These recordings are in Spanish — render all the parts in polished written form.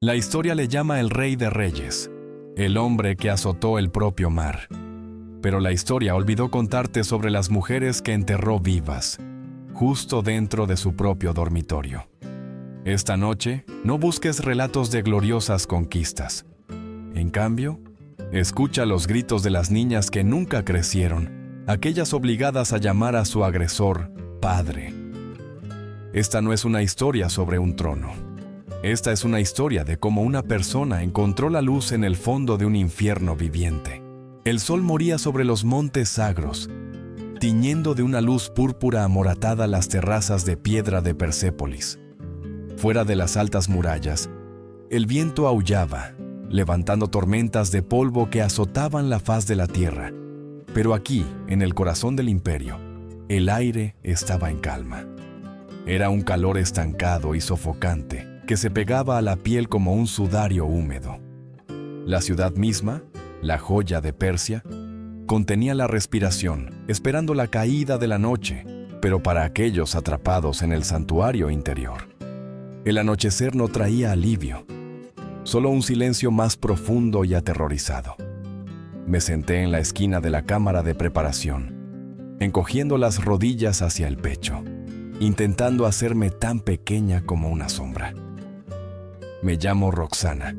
La historia le llama el Rey de Reyes, el hombre que azotó el propio mar. Pero la historia olvidó contarte sobre las mujeres que enterró vivas, justo dentro de su propio dormitorio. Esta noche, no busques relatos de gloriosas conquistas. En cambio, escucha los gritos de las niñas que nunca crecieron, aquellas obligadas a llamar a su agresor padre. Esta no es una historia sobre un trono. Esta es una historia de cómo una persona encontró la luz en el fondo de un infierno viviente. El sol moría sobre los montes sagros, tiñendo de una luz púrpura amoratada las terrazas de piedra de Persépolis. Fuera de las altas murallas, el viento aullaba, levantando tormentas de polvo que azotaban la faz de la tierra. Pero aquí, en el corazón del imperio, el aire estaba en calma. Era un calor estancado y sofocante que se pegaba a la piel como un sudario húmedo. La ciudad misma, la joya de Persia, contenía la respiración, esperando la caída de la noche, pero para aquellos atrapados en el santuario interior. El anochecer no traía alivio, solo un silencio más profundo y aterrorizado. Me senté en la esquina de la cámara de preparación, encogiendo las rodillas hacia el pecho, intentando hacerme tan pequeña como una sombra. Me llamo Roxana.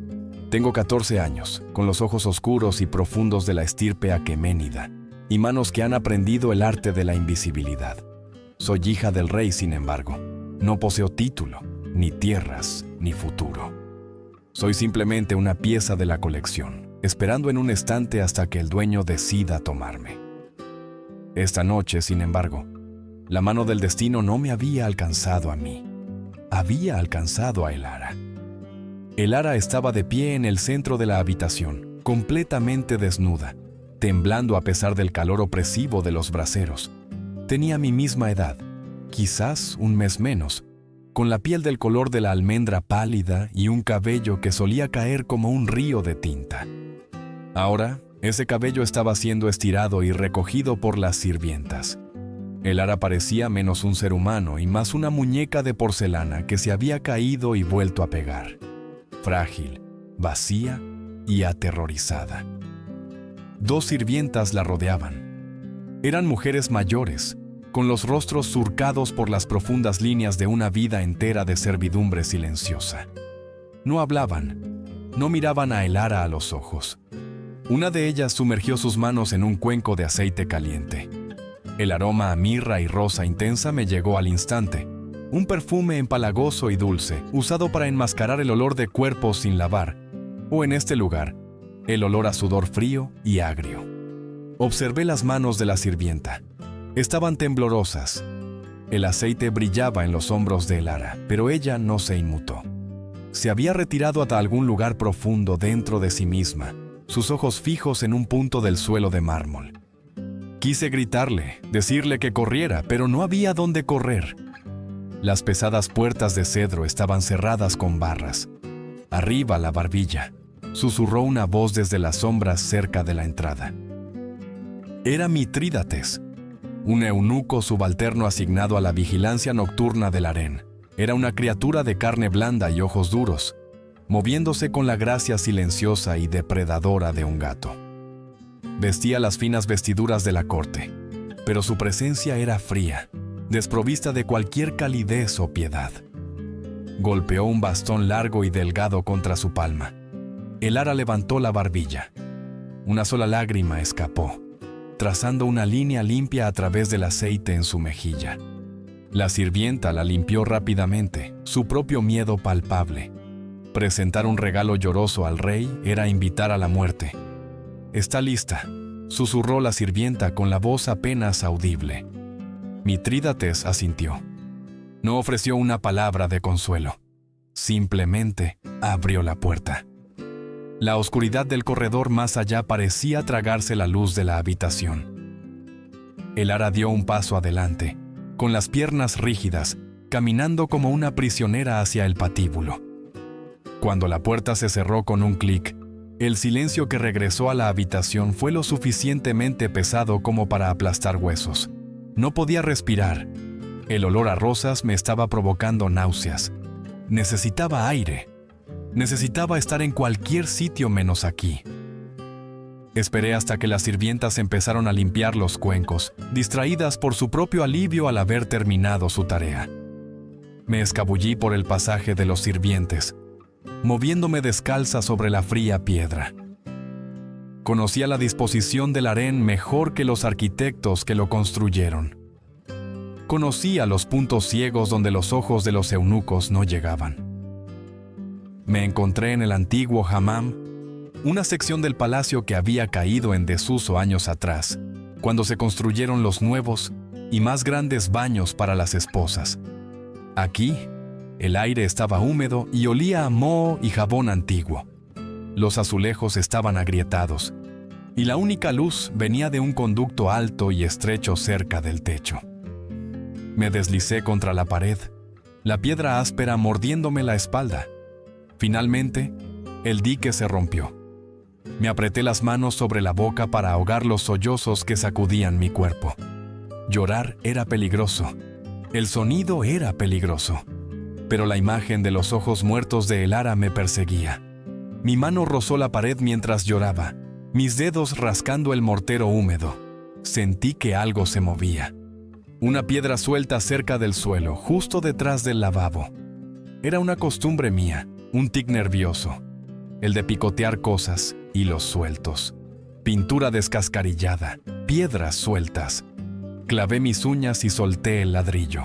Tengo 14 años, con los ojos oscuros y profundos de la estirpe aqueménida, y manos que han aprendido el arte de la invisibilidad. Soy hija del rey, sin embargo. No poseo título, ni tierras, ni futuro. Soy simplemente una pieza de la colección, esperando en un estante hasta que el dueño decida tomarme. Esta noche, sin embargo, la mano del destino no me había alcanzado a mí. Había alcanzado a Elara. Elara estaba de pie en el centro de la habitación, completamente desnuda, temblando a pesar del calor opresivo de los braseros. Tenía mi misma edad, quizás un mes menos, con la piel del color de la almendra pálida y un cabello que solía caer como un río de tinta. Ahora, ese cabello estaba siendo estirado y recogido por las sirvientas. Elara parecía menos un ser humano y más una muñeca de porcelana que se había caído y vuelto a pegar. Frágil, vacía y aterrorizada. 2 sirvientas la rodeaban. Eran mujeres mayores, con los rostros surcados por las profundas líneas de una vida entera de servidumbre silenciosa. No hablaban, no miraban a Elara a los ojos. Una de ellas sumergió sus manos en un cuenco de aceite caliente. El aroma a mirra y rosa intensa me llegó al instante. Un perfume empalagoso y dulce, usado para enmascarar el olor de cuerpos sin lavar, o en este lugar, el olor a sudor frío y agrio. Observé las manos de la sirvienta. Estaban temblorosas. El aceite brillaba en los hombros de Elara, pero ella no se inmutó. Se había retirado hasta algún lugar profundo dentro de sí misma, sus ojos fijos en un punto del suelo de mármol. Quise gritarle, decirle que corriera, pero no había dónde correr. Las pesadas puertas de cedro estaban cerradas con barras. Arriba la barbilla, susurró una voz desde las sombras cerca de la entrada. Era Mitrídates, un eunuco subalterno asignado a la vigilancia nocturna del harén. Era una criatura de carne blanda y ojos duros, moviéndose con la gracia silenciosa y depredadora de un gato. Vestía las finas vestiduras de la corte, pero su presencia era fría, desprovista de cualquier calidez o piedad. Golpeó un bastón largo y delgado contra su palma. Elara levantó la barbilla. Una sola lágrima escapó, trazando una línea limpia a través del aceite en su mejilla. La sirvienta la limpió rápidamente, su propio miedo palpable. Presentar un regalo lloroso al rey era invitar a la muerte. «Está lista», susurró la sirvienta con la voz apenas audible. Mitrídates asintió. No ofreció una palabra de consuelo. Simplemente abrió la puerta. La oscuridad del corredor más allá parecía tragarse la luz de la habitación. Elara dio un paso adelante, con las piernas rígidas, caminando como una prisionera hacia el patíbulo. Cuando la puerta se cerró con un clic, el silencio que regresó a la habitación fue lo suficientemente pesado como para aplastar huesos. No podía respirar. El olor a rosas me estaba provocando náuseas. Necesitaba aire. Necesitaba estar en cualquier sitio menos aquí. Esperé hasta que las sirvientas empezaron a limpiar los cuencos, distraídas por su propio alivio al haber terminado su tarea. Me escabullí por el pasaje de los sirvientes, moviéndome descalza sobre la fría piedra. Conocía la disposición del harén mejor que los arquitectos que lo construyeron. Conocía los puntos ciegos donde los ojos de los eunucos no llegaban. Me encontré en el antiguo hammam, una sección del palacio que había caído en desuso años atrás, cuando se construyeron los nuevos y más grandes baños para las esposas. Aquí, el aire estaba húmedo y olía a moho y jabón antiguo. Los azulejos estaban agrietados, y la única luz venía de un conducto alto y estrecho cerca del techo. Me deslicé contra la pared, la piedra áspera mordiéndome la espalda. Finalmente, el dique se rompió. Me apreté las manos sobre la boca para ahogar los sollozos que sacudían mi cuerpo. Llorar era peligroso. El sonido era peligroso. Pero la imagen de los ojos muertos de Elara me perseguía. Mi mano rozó la pared mientras lloraba, mis dedos rascando el mortero húmedo. Sentí que algo se movía. Una piedra suelta cerca del suelo, justo detrás del lavabo. Era una costumbre mía, un tic nervioso. El de picotear cosas, hilos sueltos. Pintura descascarillada, piedras sueltas. Clavé mis uñas y solté el ladrillo.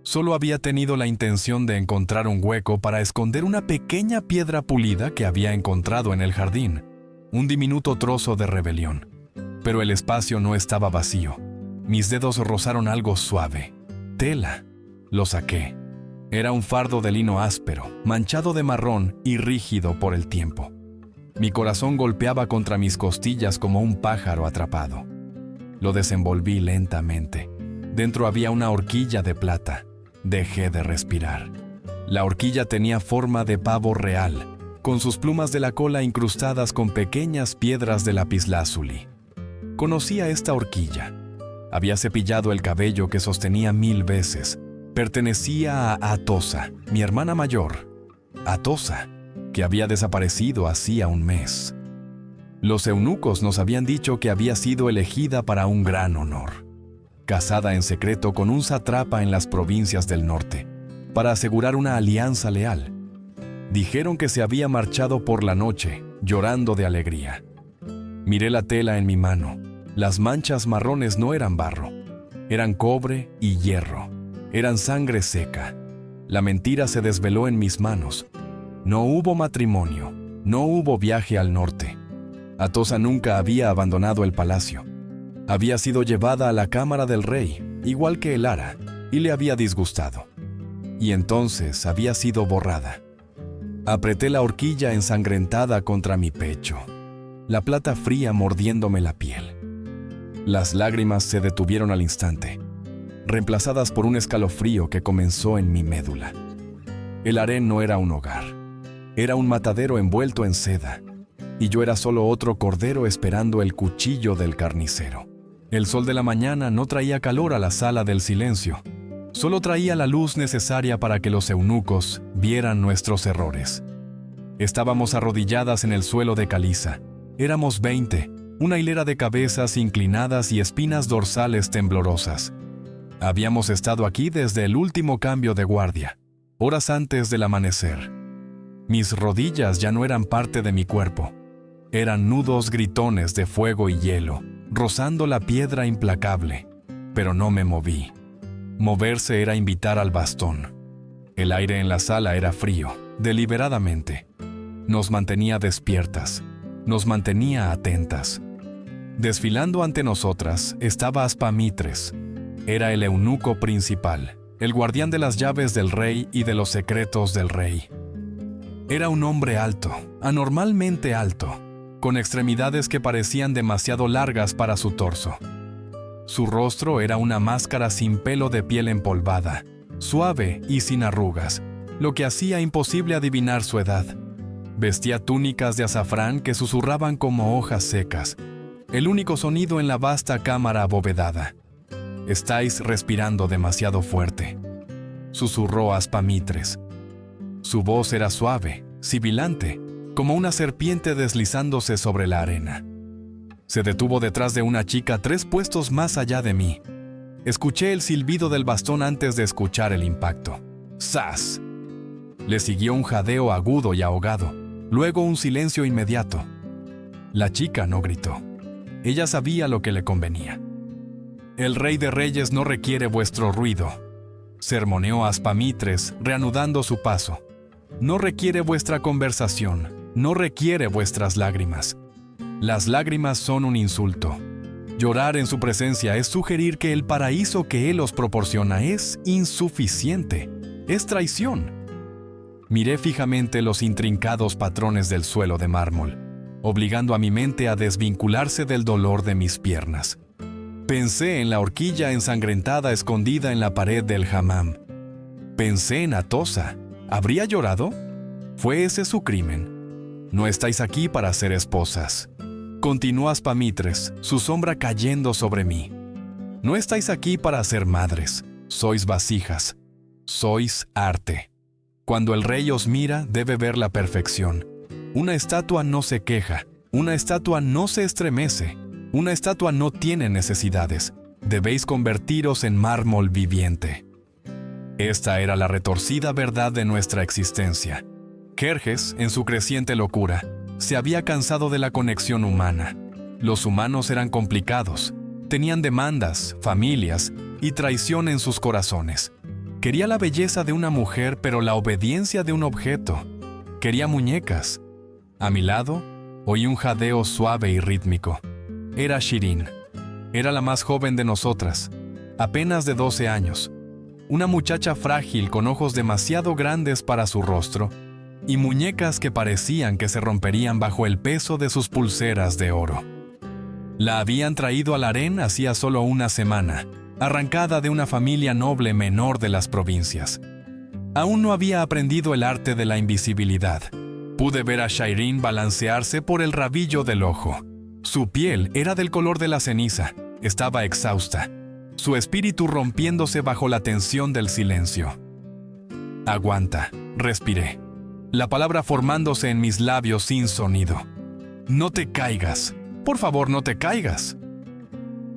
Solo había tenido la intención de encontrar un hueco para esconder una pequeña piedra pulida que había encontrado en el jardín, un diminuto trozo de rebelión. Pero el espacio no estaba vacío. Mis dedos rozaron algo suave. Tela. Lo saqué. Era un fardo de lino áspero, manchado de marrón y rígido por el tiempo. Mi corazón golpeaba contra mis costillas como un pájaro atrapado. Lo desenvolví lentamente. Dentro había una horquilla de plata. Dejé de respirar. La horquilla tenía forma de pavo real, con sus plumas de la cola incrustadas con pequeñas piedras de lapislázuli. Conocía esta horquilla. Había cepillado el cabello que sostenía 1000 veces. Pertenecía a Atosa, mi hermana mayor. Atosa, que había desaparecido hacía un mes. Los eunucos nos habían dicho que había sido elegida para un gran honor. Casada en secreto con un sátrapa en las provincias del norte, para asegurar una alianza leal. Dijeron que se había marchado por la noche, llorando de alegría. Miré la tela en mi mano. Las manchas marrones no eran barro, eran cobre y hierro. Eran sangre seca. La mentira se desveló en mis manos. No hubo matrimonio, no hubo viaje al norte. Atosa nunca había abandonado el palacio. Había sido llevada a la cámara del rey, igual que Elara, y le había disgustado. Y entonces había sido borrada. Apreté la horquilla ensangrentada contra mi pecho, la plata fría mordiéndome la piel. Las lágrimas se detuvieron al instante, reemplazadas por un escalofrío que comenzó en mi médula. El harén no era un hogar, era un matadero envuelto en seda, y yo era solo otro cordero esperando el cuchillo del carnicero. El sol de la mañana no traía calor a la sala del silencio, solo traía la luz necesaria para que los eunucos vieran nuestros errores. Estábamos arrodilladas en el suelo de caliza. Éramos 20, una hilera de cabezas inclinadas y espinas dorsales temblorosas. Habíamos estado aquí desde el último cambio de guardia, horas antes del amanecer. Mis rodillas ya no eran parte de mi cuerpo. Eran nudos gritones de fuego y hielo, rozando la piedra implacable. Pero no me moví. Moverse era invitar al bastón. El aire en la sala era frío, deliberadamente. Nos mantenía despiertas, nos mantenía atentas. Desfilando ante nosotras estaba Aspamitres. Era el eunuco principal, el guardián de las llaves del rey y de los secretos del rey. Era un hombre alto, anormalmente alto, con extremidades que parecían demasiado largas para su torso. Su rostro era una máscara sin pelo de piel empolvada, suave y sin arrugas, lo que hacía imposible adivinar su edad. Vestía túnicas de azafrán que susurraban como hojas secas, el único sonido en la vasta cámara abovedada. «Estáis respirando demasiado fuerte», susurró Aspamitres. Su voz era suave, sibilante, como una serpiente deslizándose sobre la arena. Se detuvo detrás de una chica 3 puestos más allá de mí. Escuché el silbido del bastón antes de escuchar el impacto. ¡Zas! Le siguió un jadeo agudo y ahogado, luego un silencio inmediato. La chica no gritó. Ella sabía lo que le convenía. El Rey de Reyes no requiere vuestro ruido, sermoneó Aspamitres, reanudando su paso. No requiere vuestra conversación, no requiere vuestras lágrimas. Las lágrimas son un insulto. Llorar en su presencia es sugerir que el paraíso que Él os proporciona es insuficiente, es traición. Miré fijamente los intrincados patrones del suelo de mármol, obligando a mi mente a desvincularse del dolor de mis piernas. Pensé en la horquilla ensangrentada escondida en la pared del hammam. Pensé en Atosa. ¿Habría llorado? ¿Fue ese su crimen? No estáis aquí para ser esposas. Continuó Aspamitres, su sombra cayendo sobre mí. No estáis aquí para ser madres. Sois vasijas. Sois arte. Cuando el rey os mira, debe ver la perfección. Una estatua no se queja. Una estatua no se estremece. Una estatua no tiene necesidades. Debéis convertiros en mármol viviente. Esta era la retorcida verdad de nuestra existencia. Jerjes, en su creciente locura, se había cansado de la conexión humana. Los humanos eran complicados, tenían demandas, familias y traición en sus corazones. Quería la belleza de una mujer, pero la obediencia de un objeto. Quería muñecas. A mi lado, oí un jadeo suave y rítmico. Era Shirin. Era la más joven de nosotras, apenas de 12 años. Una muchacha frágil con ojos demasiado grandes para su rostro y muñecas que parecían que se romperían bajo el peso de sus pulseras de oro. La habían traído al harén hacía solo una semana, arrancada de una familia noble menor de las provincias. Aún no había aprendido el arte de la invisibilidad. Pude ver a Shirin balancearse por el rabillo del ojo. Su piel era del color de la ceniza, estaba exhausta, su espíritu rompiéndose bajo la tensión del silencio. Aguanta, respiré, la palabra formándose en mis labios sin sonido. No te caigas, por favor no te caigas.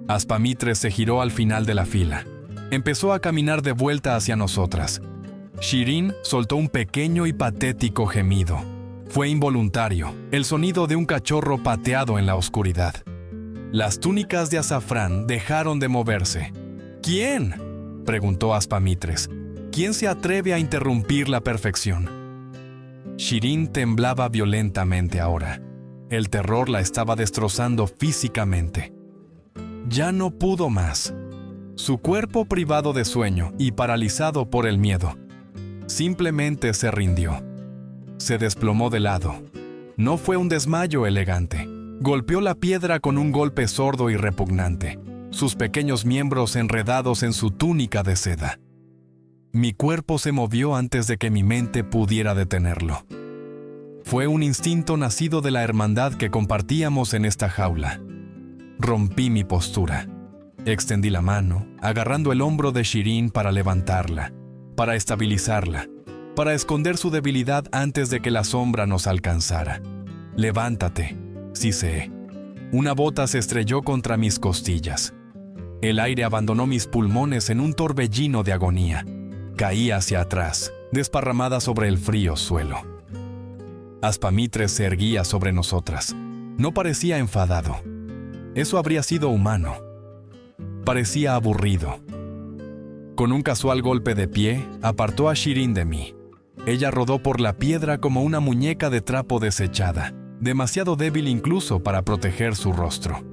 Aspamitres se giró al final de la fila. Empezó a caminar de vuelta hacia nosotras. Shirin soltó un pequeño y patético gemido. Fue involuntario, el sonido de un cachorro pateado en la oscuridad. Las túnicas de azafrán dejaron de moverse. ¿Quién?, preguntó Aspamitres. ¿Quién se atreve a interrumpir la perfección? Shirin temblaba violentamente ahora. El terror la estaba destrozando físicamente. Ya no pudo más. Su cuerpo privado de sueño y paralizado por el miedo, simplemente se rindió. Se desplomó de lado. No fue un desmayo elegante. Golpeó la piedra con un golpe sordo y repugnante, sus pequeños miembros enredados en su túnica de seda. Mi cuerpo se movió antes de que mi mente pudiera detenerlo. Fue un instinto nacido de la hermandad que compartíamos en esta jaula. Rompí mi postura. Extendí la mano, agarrando el hombro de Shirin para levantarla, para estabilizarla, para esconder su debilidad antes de que la sombra nos alcanzara. «Levántate», siseé. Una bota se estrelló contra mis costillas. El aire abandonó mis pulmones en un torbellino de agonía. Caí hacia atrás, desparramada sobre el frío suelo. Aspamitres se erguía sobre nosotras. No parecía enfadado. Eso habría sido humano. Parecía aburrido. Con un casual golpe de pie, apartó a Shirin de mí. Ella rodó por la piedra como una muñeca de trapo desechada, demasiado débil incluso para proteger su rostro.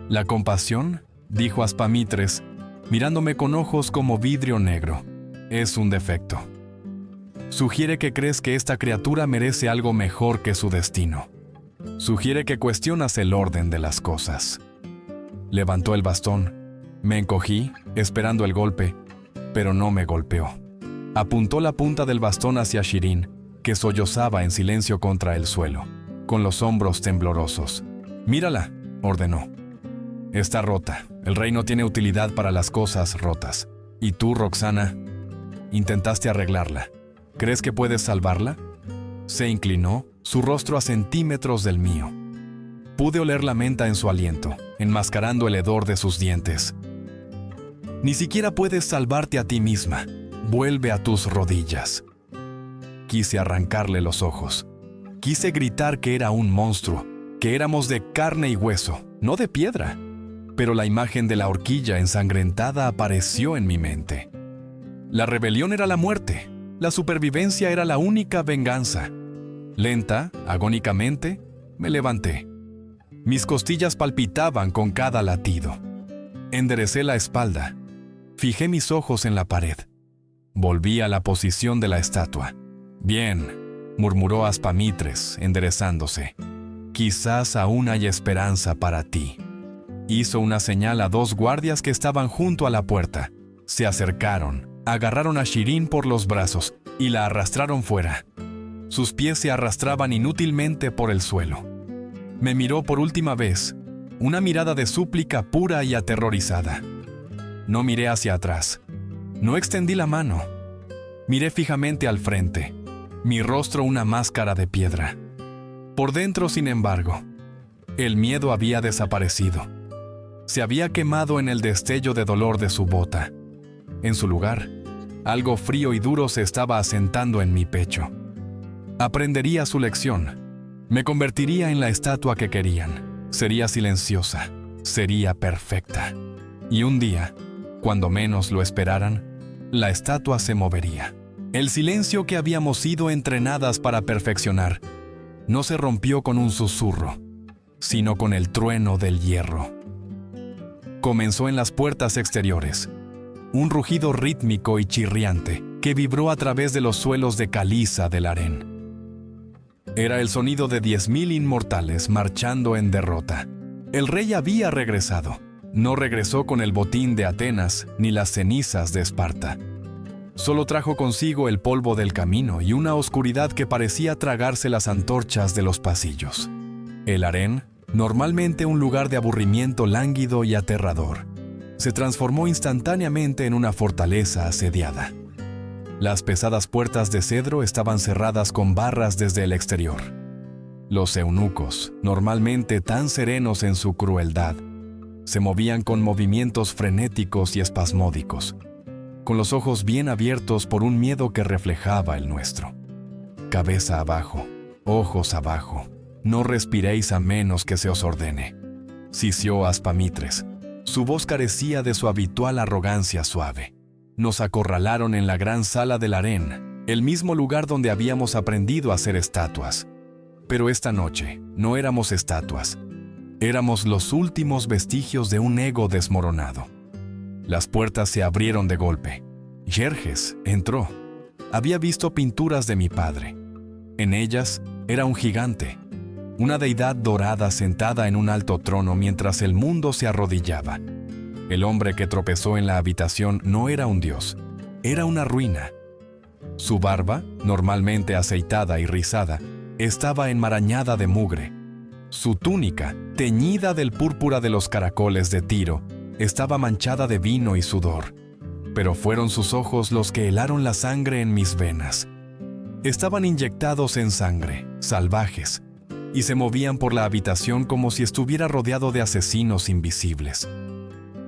«La compasión», dijo Aspamitres, mirándome con ojos como vidrio negro, «es un defecto. Sugiere que crees que esta criatura merece algo mejor que su destino. Sugiere que cuestionas el orden de las cosas». Levantó el bastón. Me encogí, esperando el golpe, pero no me golpeó. Apuntó la punta del bastón hacia Shirin, que sollozaba en silencio contra el suelo, con los hombros temblorosos. «Mírala», ordenó. «Está rota. El rey no tiene utilidad para las cosas rotas. Y tú, Roxana, intentaste arreglarla. ¿Crees que puedes salvarla?» Se inclinó, su rostro a centímetros del mío. Pude oler la menta en su aliento, enmascarando el hedor de sus dientes. Ni siquiera puedes salvarte a ti misma. Vuelve a tus rodillas. Quise arrancarle los ojos. Quise gritar que era un monstruo, que éramos de carne y hueso, no de piedra. Pero la imagen de la horquilla ensangrentada apareció en mi mente. La rebelión era la muerte. La supervivencia era la única venganza. Lenta, agónicamente, me levanté. Mis costillas palpitaban con cada latido. Enderecé la espalda. Fijé mis ojos en la pared. Volví a la posición de la estatua. «Bien», murmuró Aspamitres, enderezándose. «Quizás aún hay esperanza para ti». Hizo una señal a 2 guardias que estaban junto a la puerta. Se acercaron, agarraron a Shirin por los brazos y la arrastraron fuera. Sus pies se arrastraban inútilmente por el suelo. Me miró por última vez, una mirada de súplica pura y aterrorizada. No miré hacia atrás. No extendí la mano. Miré fijamente al frente, mi rostro una máscara de piedra. Por dentro, sin embargo, el miedo había desaparecido. Se había quemado en el destello de dolor de su bota. En su lugar, algo frío y duro se estaba asentando en mi pecho. Aprendería su lección. Me convertiría en la estatua que querían. Sería silenciosa. Sería perfecta. Y un día, cuando menos lo esperaran, la estatua se movería. El silencio que habíamos sido entrenadas para perfeccionar no se rompió con un susurro, sino con el trueno del hierro. Comenzó en las puertas exteriores, un rugido rítmico y chirriante que vibró a través de los suelos de caliza del harén. Era el sonido de 10.000 inmortales marchando en derrota. El rey había regresado. No regresó con el botín de Atenas ni las cenizas de Esparta. Solo trajo consigo el polvo del camino y una oscuridad que parecía tragarse las antorchas de los pasillos. El harén, normalmente un lugar de aburrimiento lánguido y aterrador, se transformó instantáneamente en una fortaleza asediada. Las pesadas puertas de cedro estaban cerradas con barras desde el exterior. Los eunucos, normalmente tan serenos en su crueldad, se movían con movimientos frenéticos y espasmódicos, con los ojos bien abiertos por un miedo que reflejaba el nuestro. Cabeza abajo, ojos abajo, no respiréis a menos que se os ordene, sisió Aspamitres. Su voz carecía de su habitual arrogancia suave. Nos acorralaron en la gran sala del harén, el mismo lugar donde habíamos aprendido a hacer estatuas. Pero esta noche no éramos estatuas. Éramos los últimos vestigios de un ego desmoronado. Las puertas se abrieron de golpe. Jerjes entró. Había visto pinturas de mi padre. En ellas era un gigante, una deidad dorada sentada en un alto trono mientras el mundo se arrodillaba. El hombre que tropezó en la habitación no era un dios, era una ruina. Su barba, normalmente aceitada y rizada, estaba enmarañada de mugre. Su túnica, teñida del púrpura de los caracoles de Tiro, estaba manchada de vino y sudor. Pero fueron sus ojos los que helaron la sangre en mis venas. Estaban inyectados en sangre, salvajes, y se movían por la habitación como si estuviera rodeado de asesinos invisibles.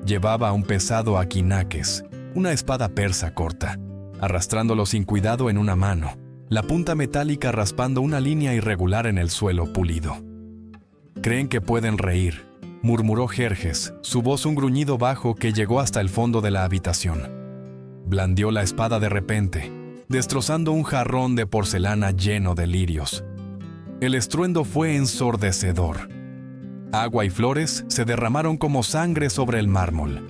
Llevaba un pesado aquinaques, una espada persa corta, arrastrándolo sin cuidado en una mano, la punta metálica raspando una línea irregular en el suelo pulido. «Creen que pueden reír», murmuró Jerjes, su voz un gruñido bajo que llegó hasta el fondo de la habitación. Blandió la espada de repente, destrozando un jarrón de porcelana lleno de lirios. El estruendo fue ensordecedor. Agua y flores se derramaron como sangre sobre el mármol.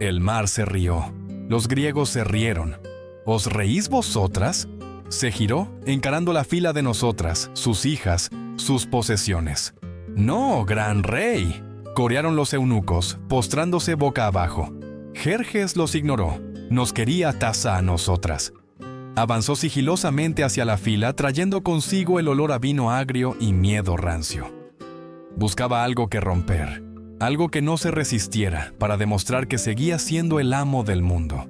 El mar se rió. Los griegos se rieron. ¿Os reís vosotras? Se giró, encarando la fila de nosotras, sus hijas, sus posesiones. «¡No, gran rey!», corearon los eunucos, postrándose boca abajo. Jerjes los ignoró. Nos quería taza a nosotras. Avanzó sigilosamente hacia la fila, trayendo consigo el olor a vino agrio y miedo rancio. Buscaba algo que romper, algo que no se resistiera, para demostrar que seguía siendo el amo del mundo.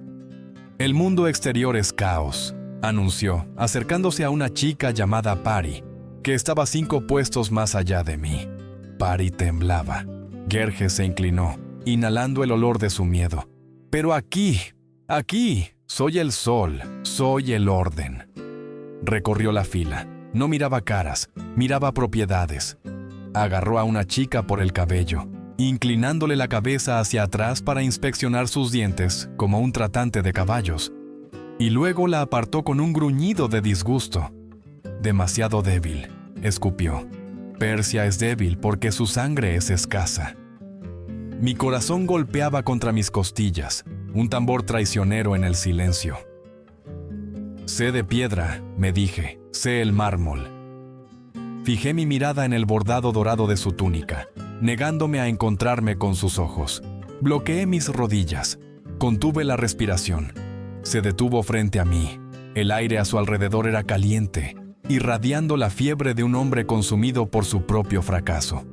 El mundo exterior es caos, anunció, acercándose a una chica llamada Pari, que estaba 5 puestos más allá de mí. Pari temblaba. Gerges se inclinó, inhalando el olor de su miedo. «Pero aquí, soy el sol, soy el orden». Recorrió la fila. No miraba caras, miraba propiedades. Agarró a una chica por el cabello, inclinándole la cabeza hacia atrás para inspeccionar sus dientes como un tratante de caballos. Y luego la apartó con un gruñido de disgusto. «Demasiado débil», escupió. «Persia es débil porque su sangre es escasa». Mi corazón golpeaba contra mis costillas, un tambor traicionero en el silencio. «Sé de piedra», me dije, «sé el mármol». Fijé mi mirada en el bordado dorado de su túnica, negándome a encontrarme con sus ojos. Bloqueé mis rodillas, contuve la respiración. Se detuvo frente a mí. El aire a su alrededor era caliente, irradiando la fiebre de un hombre consumido por su propio fracaso.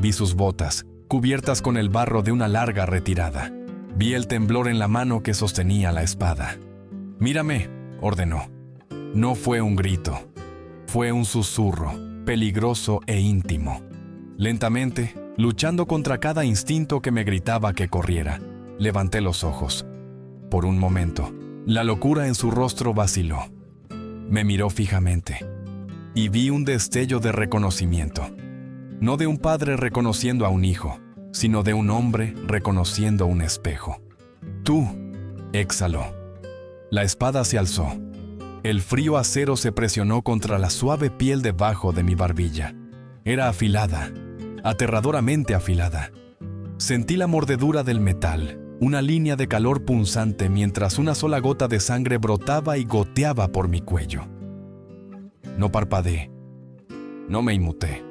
Vi sus botas, cubiertas con el barro de una larga retirada. Vi el temblor en la mano que sostenía la espada. «Mírame», ordenó. No fue un grito, fue un susurro, peligroso e íntimo. Lentamente, luchando contra cada instinto que me gritaba que corriera, levanté los ojos. Por un momento, la locura en su rostro vaciló. Me miró fijamente y vi un destello de reconocimiento. No de un padre reconociendo a un hijo, sino de un hombre reconociendo un espejo. «Tú», exhaló. La espada se alzó. El frío acero se presionó contra la suave piel debajo de mi barbilla. Era afilada, aterradoramente afilada. Sentí la mordedura del metal, una línea de calor punzante mientras una sola gota de sangre brotaba y goteaba por mi cuello. No parpadeé. No me inmuté.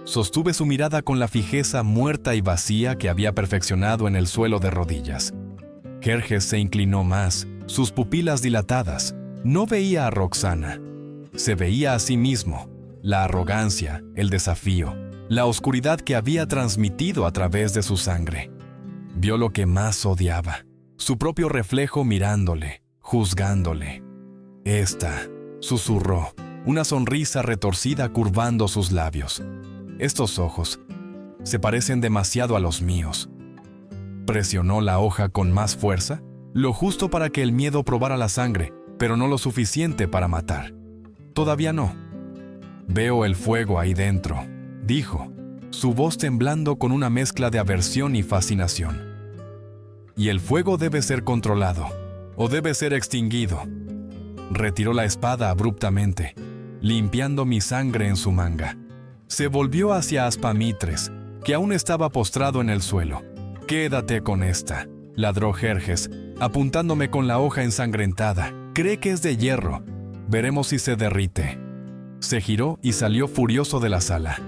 Sostuve su mirada con la fijeza muerta y vacía que había perfeccionado en el suelo de rodillas. Gerges se inclinó más, sus pupilas dilatadas. No veía a Roxana. Se veía a sí mismo, la arrogancia, el desafío, la oscuridad que había transmitido a través de su sangre. Vio lo que más odiaba, su propio reflejo mirándole, juzgándole. «Esta», susurró, una sonrisa retorcida curvando sus labios. «Estos ojos se parecen demasiado a los míos». Presionó la hoja con más fuerza, lo justo para que el miedo probara la sangre, pero no lo suficiente para matar. «Todavía no». «Veo el fuego ahí dentro», dijo, su voz temblando con una mezcla de aversión y fascinación. «Y el fuego debe ser controlado, o debe ser extinguido». Retiró la espada abruptamente, limpiando mi sangre en su manga. Se volvió hacia Aspamitres, que aún estaba postrado en el suelo. «Quédate con esta», ladró Gerges, apuntándome con la hoja ensangrentada. «Cree que es de hierro. Veremos si se derrite». Se giró y salió furioso de la sala,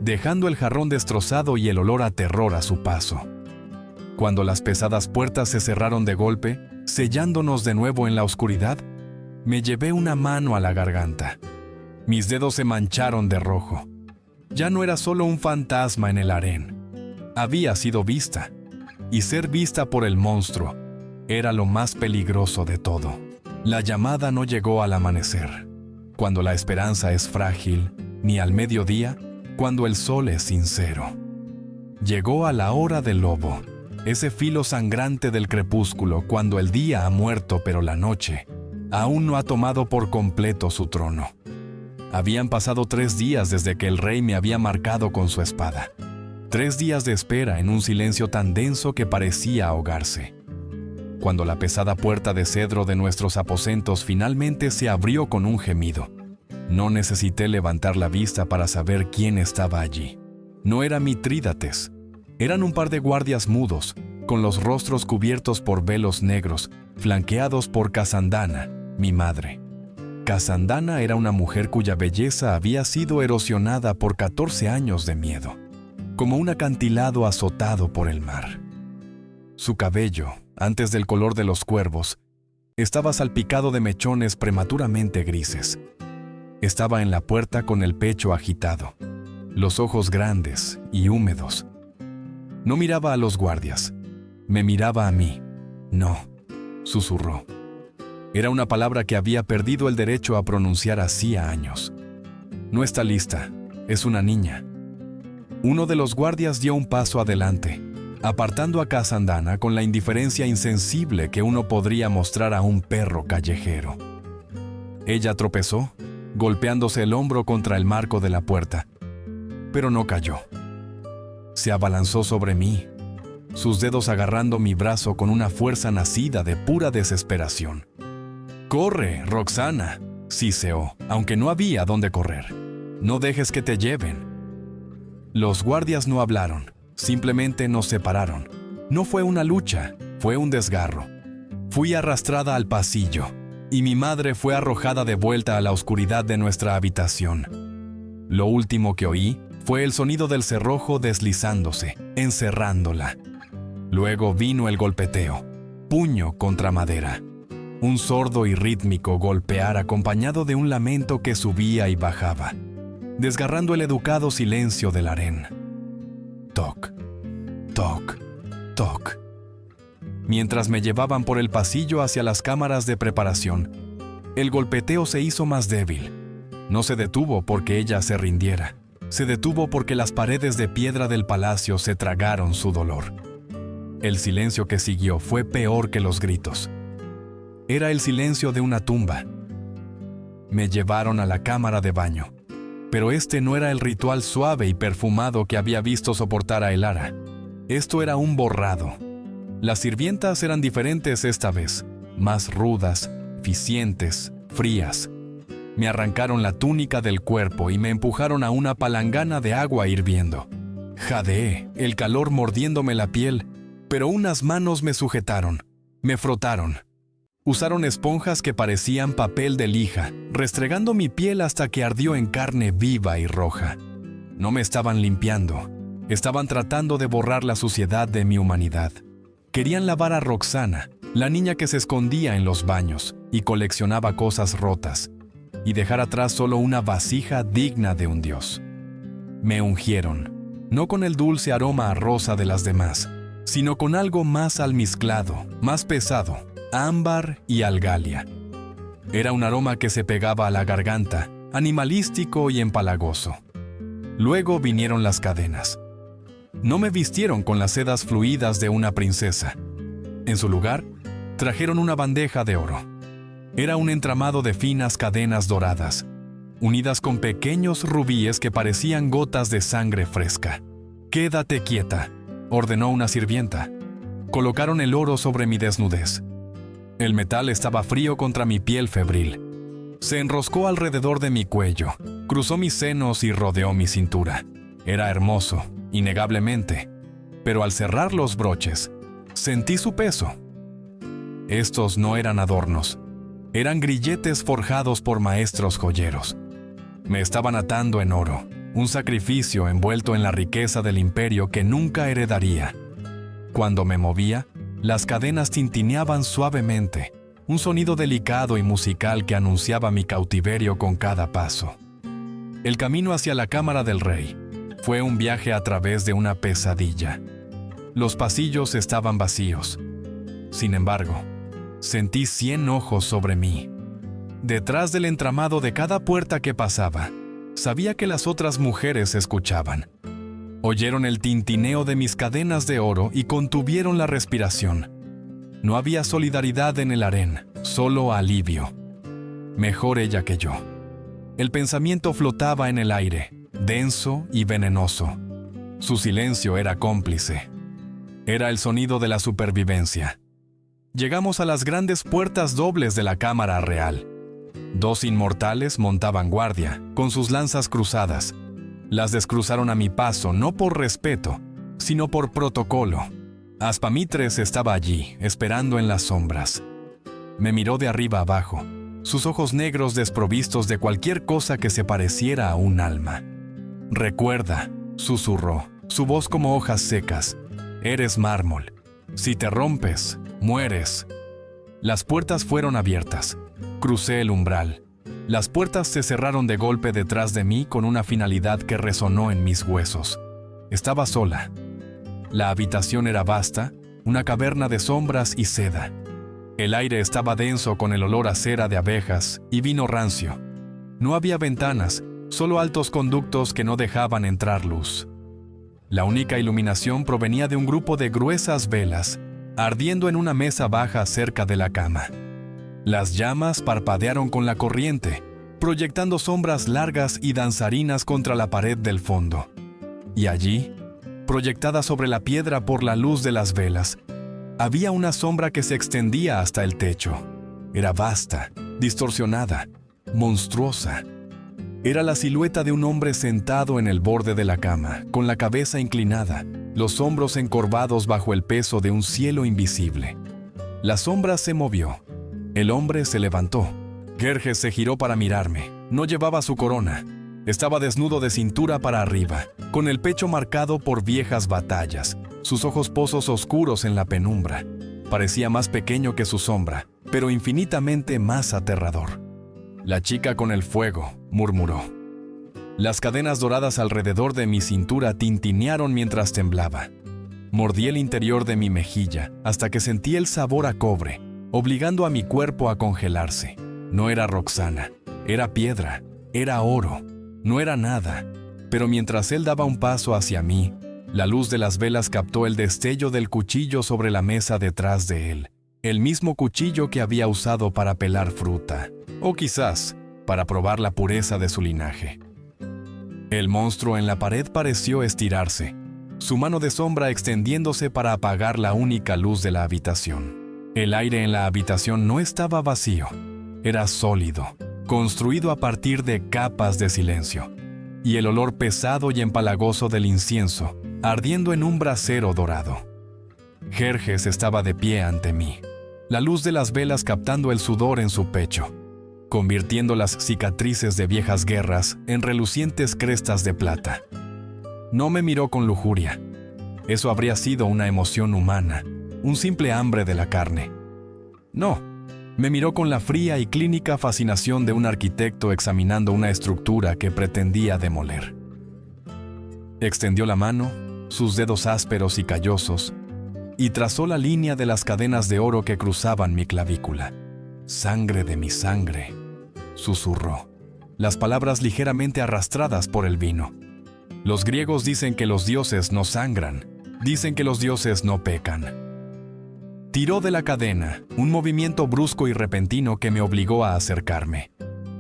dejando el jarrón destrozado y el olor a terror a su paso. Cuando las pesadas puertas se cerraron de golpe, sellándonos de nuevo en la oscuridad, me llevé una mano a la garganta. Mis dedos se mancharon de rojo. Ya no era solo un fantasma en el harén. Había sido vista, y ser vista por el monstruo era lo más peligroso de todo. La llamada no llegó al amanecer, cuando la esperanza es frágil, ni al mediodía, cuando el sol es sincero. Llegó a la hora del lobo, ese filo sangrante del crepúsculo, cuando el día ha muerto pero la noche aún no ha tomado por completo su trono. Habían pasado 3 días desde que el rey me había marcado con su espada. 3 días de espera en un silencio tan denso que parecía ahogarse. Cuando la pesada puerta de cedro de nuestros aposentos finalmente se abrió con un gemido, no necesité levantar la vista para saber quién estaba allí. No era Mitrídates. Eran un par de guardias mudos, con los rostros cubiertos por velos negros, flanqueados por Casandana, mi madre. Casandana era una mujer cuya belleza había sido erosionada por 14 años de miedo, como un acantilado azotado por el mar. Su cabello, antes del color de los cuervos, estaba salpicado de mechones prematuramente grises. Estaba en la puerta con el pecho agitado, los ojos grandes y húmedos. No miraba a los guardias, me miraba a mí. «No», susurró. Era una palabra que había perdido el derecho a pronunciar hacía años. No está lista, es una niña. Uno de los guardias dio un paso adelante, apartando a Casandana con la indiferencia insensible que uno podría mostrar a un perro callejero. Ella tropezó, golpeándose el hombro contra el marco de la puerta, pero no cayó. Se abalanzó sobre mí, sus dedos agarrando mi brazo con una fuerza nacida de pura desesperación. «¡Corre, Roxana!», siseó, aunque no había dónde correr. «No dejes que te lleven». Los guardias no hablaron, simplemente nos separaron. No fue una lucha, fue un desgarro. Fui arrastrada al pasillo, y mi madre fue arrojada de vuelta a la oscuridad de nuestra habitación. Lo último que oí fue el sonido del cerrojo deslizándose, encerrándola. Luego vino el golpeteo, puño contra madera. Un sordo y rítmico golpear acompañado de un lamento que subía y bajaba, desgarrando el educado silencio del harén. Toc, toc, toc. Mientras me llevaban por el pasillo hacia las cámaras de preparación, el golpeteo se hizo más débil. No se detuvo porque ella se rindiera. Se detuvo porque las paredes de piedra del palacio se tragaron su dolor. El silencio que siguió fue peor que los gritos. Era el silencio de una tumba. Me llevaron a la cámara de baño, pero este no era el ritual suave y perfumado que había visto soportar a Elara. Esto era un borrado. Las sirvientas eran diferentes esta vez, más rudas, eficientes, frías. Me arrancaron la túnica del cuerpo y me empujaron a una palangana de agua hirviendo. Jadeé, el calor mordiéndome la piel, pero unas manos me sujetaron, me frotaron. Usaron esponjas que parecían papel de lija, restregando mi piel hasta que ardió en carne viva y roja. No me estaban limpiando, estaban tratando de borrar la suciedad de mi humanidad. Querían lavar a Roxana, la niña que se escondía en los baños y coleccionaba cosas rotas, y dejar atrás solo una vasija digna de un dios. Me ungieron, no con el dulce aroma a rosa de las demás, sino con algo más almizclado, más pesado, ámbar y algalia. Era un aroma que se pegaba a la garganta, animalístico y empalagoso. Luego vinieron las cadenas. No me vistieron con las sedas fluidas de una princesa. En su lugar, trajeron una bandeja de oro. Era un entramado de finas cadenas doradas, unidas con pequeños rubíes que parecían gotas de sangre fresca. «Quédate quieta», ordenó una sirvienta. Colocaron el oro sobre mi desnudez. El metal estaba frío contra mi piel febril. Se enroscó alrededor de mi cuello, cruzó mis senos y rodeó mi cintura. Era hermoso, innegablemente, pero al cerrar los broches, sentí su peso. Estos no eran adornos, eran grilletes forjados por maestros joyeros. Me estaban atando en oro, un sacrificio envuelto en la riqueza del imperio que nunca heredaría. Cuando me movía, las cadenas tintineaban suavemente, un sonido delicado y musical que anunciaba mi cautiverio con cada paso. El camino hacia la cámara del rey fue un viaje a través de una pesadilla. Los pasillos estaban vacíos. Sin embargo, sentí 100 ojos sobre mí. Detrás del entramado de cada puerta que pasaba, sabía que las otras mujeres escuchaban. Oyeron el tintineo de mis cadenas de oro y contuvieron la respiración. No había solidaridad en el harén, solo alivio. Mejor ella que yo. El pensamiento flotaba en el aire, denso y venenoso. Su silencio era cómplice. Era el sonido de la supervivencia. Llegamos a las grandes puertas dobles de la cámara real. 2 inmortales montaban guardia, con sus lanzas cruzadas. Las descruzaron a mi paso, no por respeto, sino por protocolo. Aspamitres estaba allí, esperando en las sombras. Me miró de arriba abajo, sus ojos negros desprovistos de cualquier cosa que se pareciera a un alma. «Recuerda», susurró, su voz como hojas secas, «eres mármol. Si te rompes, mueres». Las puertas fueron abiertas. Crucé el umbral. Las puertas se cerraron de golpe detrás de mí con una finalidad que resonó en mis huesos. Estaba sola. La habitación era vasta, una caverna de sombras y seda. El aire estaba denso con el olor a cera de abejas y vino rancio. No había ventanas, solo altos conductos que no dejaban entrar luz. La única iluminación provenía de un grupo de gruesas velas, ardiendo en una mesa baja cerca de la cama. Las llamas parpadearon con la corriente, proyectando sombras largas y danzarinas contra la pared del fondo. Y allí, proyectada sobre la piedra por la luz de las velas, había una sombra que se extendía hasta el techo. Era vasta, distorsionada, monstruosa. Era la silueta de un hombre sentado en el borde de la cama, con la cabeza inclinada, los hombros encorvados bajo el peso de un cielo invisible. La sombra se movió. El hombre se levantó. Gerges se giró para mirarme. No llevaba su corona. Estaba desnudo de cintura para arriba, con el pecho marcado por viejas batallas, sus ojos pozos oscuros en la penumbra. Parecía más pequeño que su sombra, pero infinitamente más aterrador. «La chica con el fuego», murmuró. Las cadenas doradas alrededor de mi cintura tintinearon mientras temblaba. Mordí el interior de mi mejilla hasta que sentí el sabor a cobre, obligando a mi cuerpo a congelarse. No era Roxana, era piedra, era oro, no era nada. Pero mientras él daba un paso hacia mí, la luz de las velas captó el destello del cuchillo sobre la mesa detrás de él. El mismo cuchillo que había usado para pelar fruta, o quizás para probar la pureza de su linaje. El monstruo en la pared pareció estirarse, su mano de sombra extendiéndose para apagar la única luz de la habitación. El aire en la habitación no estaba vacío, era sólido, construido a partir de capas de silencio, y el olor pesado y empalagoso del incienso, ardiendo en un brasero dorado. Gerges estaba de pie ante mí, la luz de las velas captando el sudor en su pecho, convirtiendo las cicatrices de viejas guerras en relucientes crestas de plata. No me miró con lujuria. Eso habría sido una emoción humana, un simple hambre de la carne. No, me miró con la fría y clínica fascinación de un arquitecto examinando una estructura que pretendía demoler. Extendió la mano, sus dedos ásperos y callosos, y trazó la línea de las cadenas de oro que cruzaban mi clavícula. «Sangre de mi sangre», susurró, las palabras ligeramente arrastradas por el vino. Los griegos dicen que los dioses no sangran, dicen que los dioses no pecan. Tiró de la cadena, un movimiento brusco y repentino que me obligó a acercarme.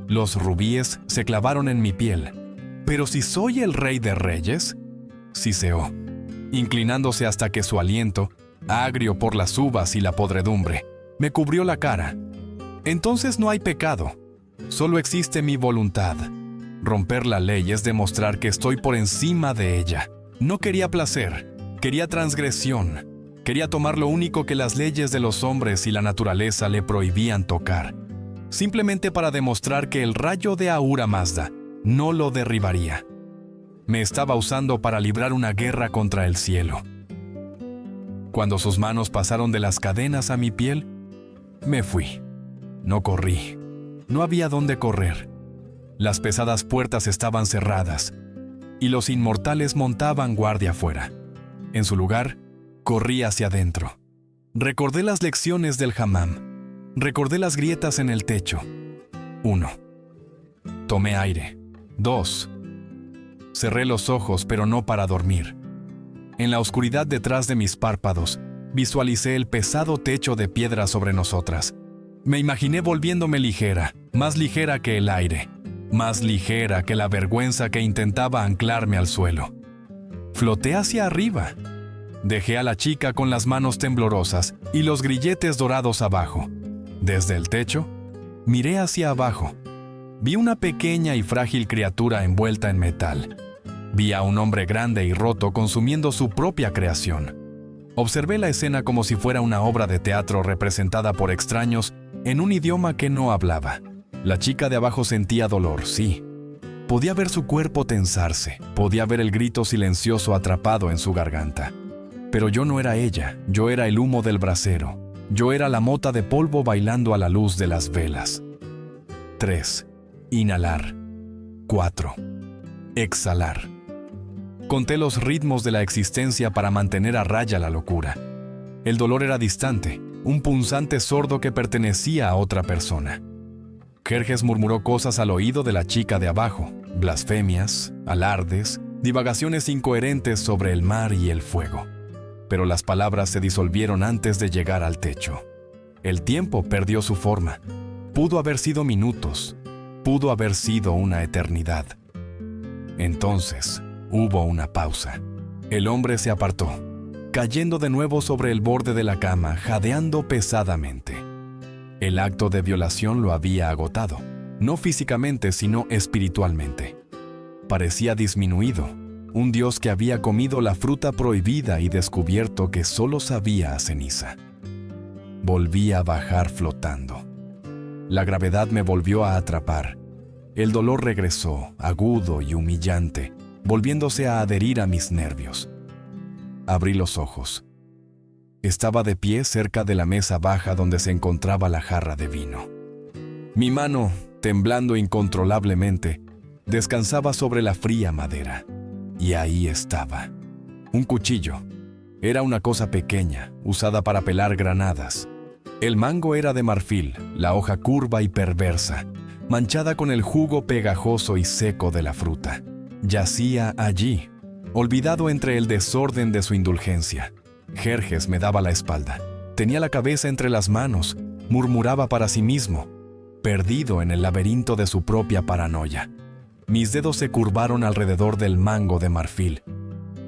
Los rubíes se clavaron en mi piel. «¿Pero si soy el rey de reyes?», siseó, inclinándose hasta que su aliento, agrio por las uvas y la podredumbre, me cubrió la cara. «Entonces no hay pecado, solo existe mi voluntad. Romper la ley es demostrar que estoy por encima de ella. No quería placer, quería transgresión. Quería tomar lo único que las leyes de los hombres y la naturaleza le prohibían tocar, simplemente para demostrar que el rayo de Ahura Mazda no lo derribaría. Me estaba usando para librar una guerra contra el cielo. Cuando sus manos pasaron de las cadenas a mi piel, me fui. No corrí. No había dónde correr. Las pesadas puertas estaban cerradas, y los inmortales montaban guardia afuera. En su lugar, corrí hacia adentro. Recordé las lecciones del hammam. Recordé las grietas en el techo. 1. Tomé aire. 2. Cerré los ojos, pero no para dormir. En la oscuridad detrás de mis párpados, visualicé el pesado techo de piedra sobre nosotras. Me imaginé volviéndome ligera, más ligera que el aire, más ligera que la vergüenza que intentaba anclarme al suelo. Floté hacia arriba. Dejé a la chica con las manos temblorosas y los grilletes dorados abajo. Desde el techo, miré hacia abajo. Vi una pequeña y frágil criatura envuelta en metal. Vi a un hombre grande y roto consumiendo su propia creación. Observé la escena como si fuera una obra de teatro representada por extraños en un idioma que no hablaba. La chica de abajo sentía dolor, sí. Podía ver su cuerpo tensarse, podía ver el grito silencioso atrapado en su garganta. Pero yo no era ella, yo era el humo del brasero. Yo era la mota de polvo bailando a la luz de las velas. 3. Inhalar. 4. Exhalar. Conté los ritmos de la existencia para mantener a raya la locura. El dolor era distante, un punzante sordo que pertenecía a otra persona. Jerjes murmuró cosas al oído de la chica de abajo, blasfemias, alardes, divagaciones incoherentes sobre el mar y el fuego. Pero las palabras se disolvieron antes de llegar al techo. El tiempo perdió su forma. Pudo haber sido minutos, pudo haber sido una eternidad. Entonces, hubo una pausa. El hombre se apartó, cayendo de nuevo sobre el borde de la cama, jadeando pesadamente. El acto de violación lo había agotado, no físicamente, sino espiritualmente. Parecía disminuido, un dios que había comido la fruta prohibida y descubierto que solo sabía a ceniza. Volví a bajar flotando. La gravedad me volvió a atrapar. El dolor regresó, agudo y humillante, volviéndose a adherir a mis nervios. Abrí los ojos. Estaba de pie cerca de la mesa baja donde se encontraba la jarra de vino. Mi mano, temblando incontrolablemente, descansaba sobre la fría madera. Y ahí estaba. Un cuchillo. Era una cosa pequeña, usada para pelar granadas. El mango era de marfil, la hoja curva y perversa, manchada con el jugo pegajoso y seco de la fruta. Yacía allí, olvidado entre el desorden de su indulgencia. Jerjes me daba la espalda. Tenía la cabeza entre las manos, murmuraba para sí mismo, perdido en el laberinto de su propia paranoia. Mis dedos se curvaron alrededor del mango de marfil.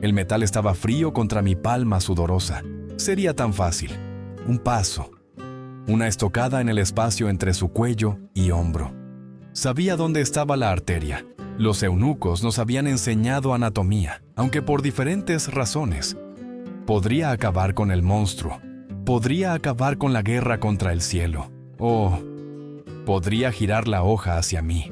El metal estaba frío contra mi palma sudorosa. Sería tan fácil. Un paso. Una estocada en el espacio entre su cuello y hombro. Sabía dónde estaba la arteria. Los eunucos nos habían enseñado anatomía, aunque por diferentes razones. Podría acabar con el monstruo. Podría acabar con la guerra contra el cielo. O podría girar la hoja hacia mí.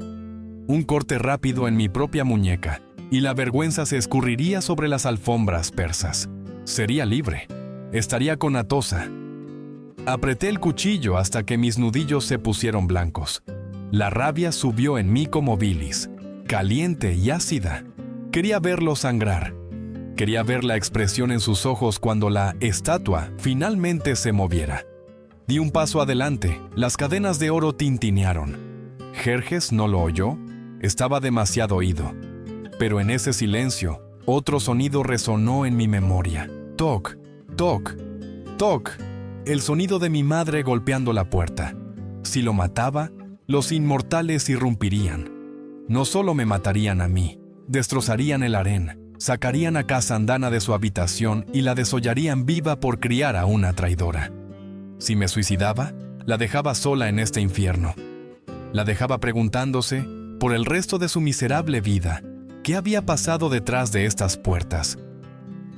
Un corte rápido en mi propia muñeca, y la vergüenza se escurriría sobre las alfombras persas. Sería libre. Estaría con Atosa. Apreté el cuchillo hasta que mis nudillos se pusieron blancos. La rabia subió en mí como bilis, caliente y ácida. Quería verlo sangrar. Quería ver la expresión en sus ojos cuando la estatua finalmente se moviera. Di un paso adelante, las cadenas de oro tintinearon. Jerjes no lo oyó, estaba demasiado oído. Pero en ese silencio, otro sonido resonó en mi memoria. Toc, toc, toc. El sonido de mi madre golpeando la puerta. Si lo mataba, los inmortales irrumpirían. No solo me matarían a mí, destrozarían el harén, sacarían a Casandana de su habitación y la desollarían viva por criar a una traidora. Si me suicidaba, la dejaba sola en este infierno. La dejaba preguntándose, por el resto de su miserable vida, ¿qué había pasado detrás de estas puertas?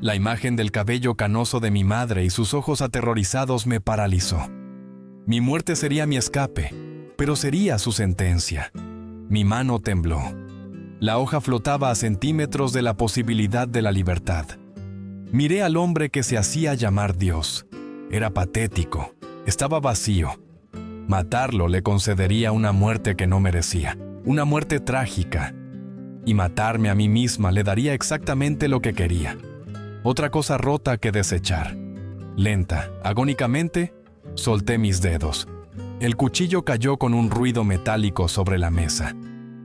La imagen del cabello canoso de mi madre y sus ojos aterrorizados me paralizó. Mi muerte sería mi escape, pero sería su sentencia. Mi mano tembló. La hoja flotaba a centímetros de la posibilidad de la libertad. Miré al hombre que se hacía llamar Dios. Era patético, estaba vacío. Matarlo le concedería una muerte que no merecía, una muerte trágica. Y matarme a mí misma le daría exactamente lo que quería. Otra cosa rota que desechar. Lenta, agónicamente, solté mis dedos. El cuchillo cayó con un ruido metálico sobre la mesa.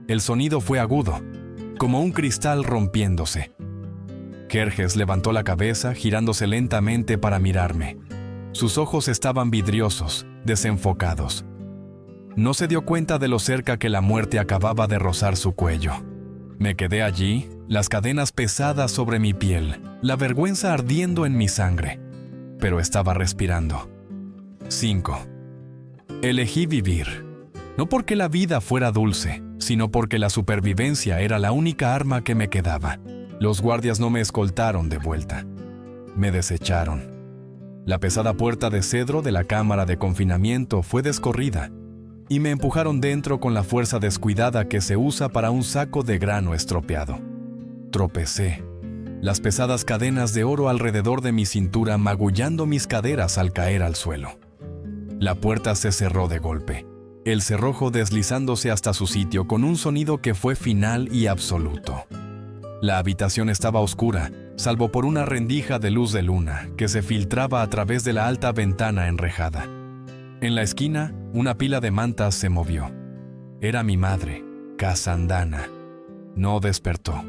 El sonido fue agudo, como un cristal rompiéndose. Jerjes levantó la cabeza, girándose lentamente para mirarme. Sus ojos estaban vidriosos, desenfocados. No se dio cuenta de lo cerca que la muerte acababa de rozar su cuello. Me quedé allí, las cadenas pesadas sobre mi piel, la vergüenza ardiendo en mi sangre. Pero estaba respirando. 5. Elegí vivir. No porque la vida fuera dulce, sino porque la supervivencia era la única arma que me quedaba. Los guardias no me escoltaron de vuelta. Me desecharon. La pesada puerta de cedro de la cámara de confinamiento fue descorrida y me empujaron dentro con la fuerza descuidada que se usa para un saco de grano estropeado. Tropecé. Las pesadas cadenas de oro alrededor de mi cintura magullando mis caderas al caer al suelo. La puerta se cerró de golpe, el cerrojo deslizándose hasta su sitio con un sonido que fue final y absoluto. La habitación estaba oscura, salvo por una rendija de luz de luna que se filtraba a través de la alta ventana enrejada. En la esquina, una pila de mantas se movió. Era mi madre, Casandana. No despertó.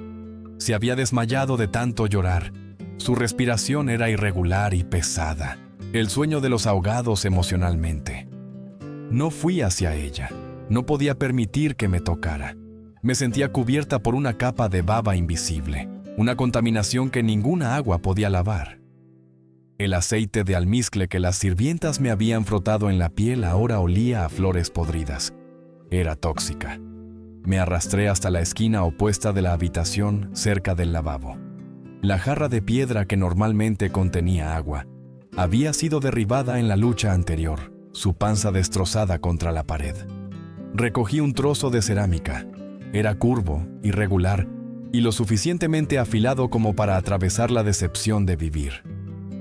Se había desmayado de tanto llorar. Su respiración era irregular y pesada, el sueño de los ahogados emocionalmente. No fui hacia ella. No podía permitir que me tocara. Me sentía cubierta por una capa de baba invisible, una contaminación que ninguna agua podía lavar. El aceite de almizcle que las sirvientas me habían frotado en la piel ahora olía a flores podridas. Era tóxica. Me arrastré hasta la esquina opuesta de la habitación, cerca del lavabo. La jarra de piedra que normalmente contenía agua había sido derribada en la lucha anterior, su panza destrozada contra la pared. Recogí un trozo de cerámica. Era curvo, irregular y lo suficientemente afilado como para atravesar la decepción de vivir.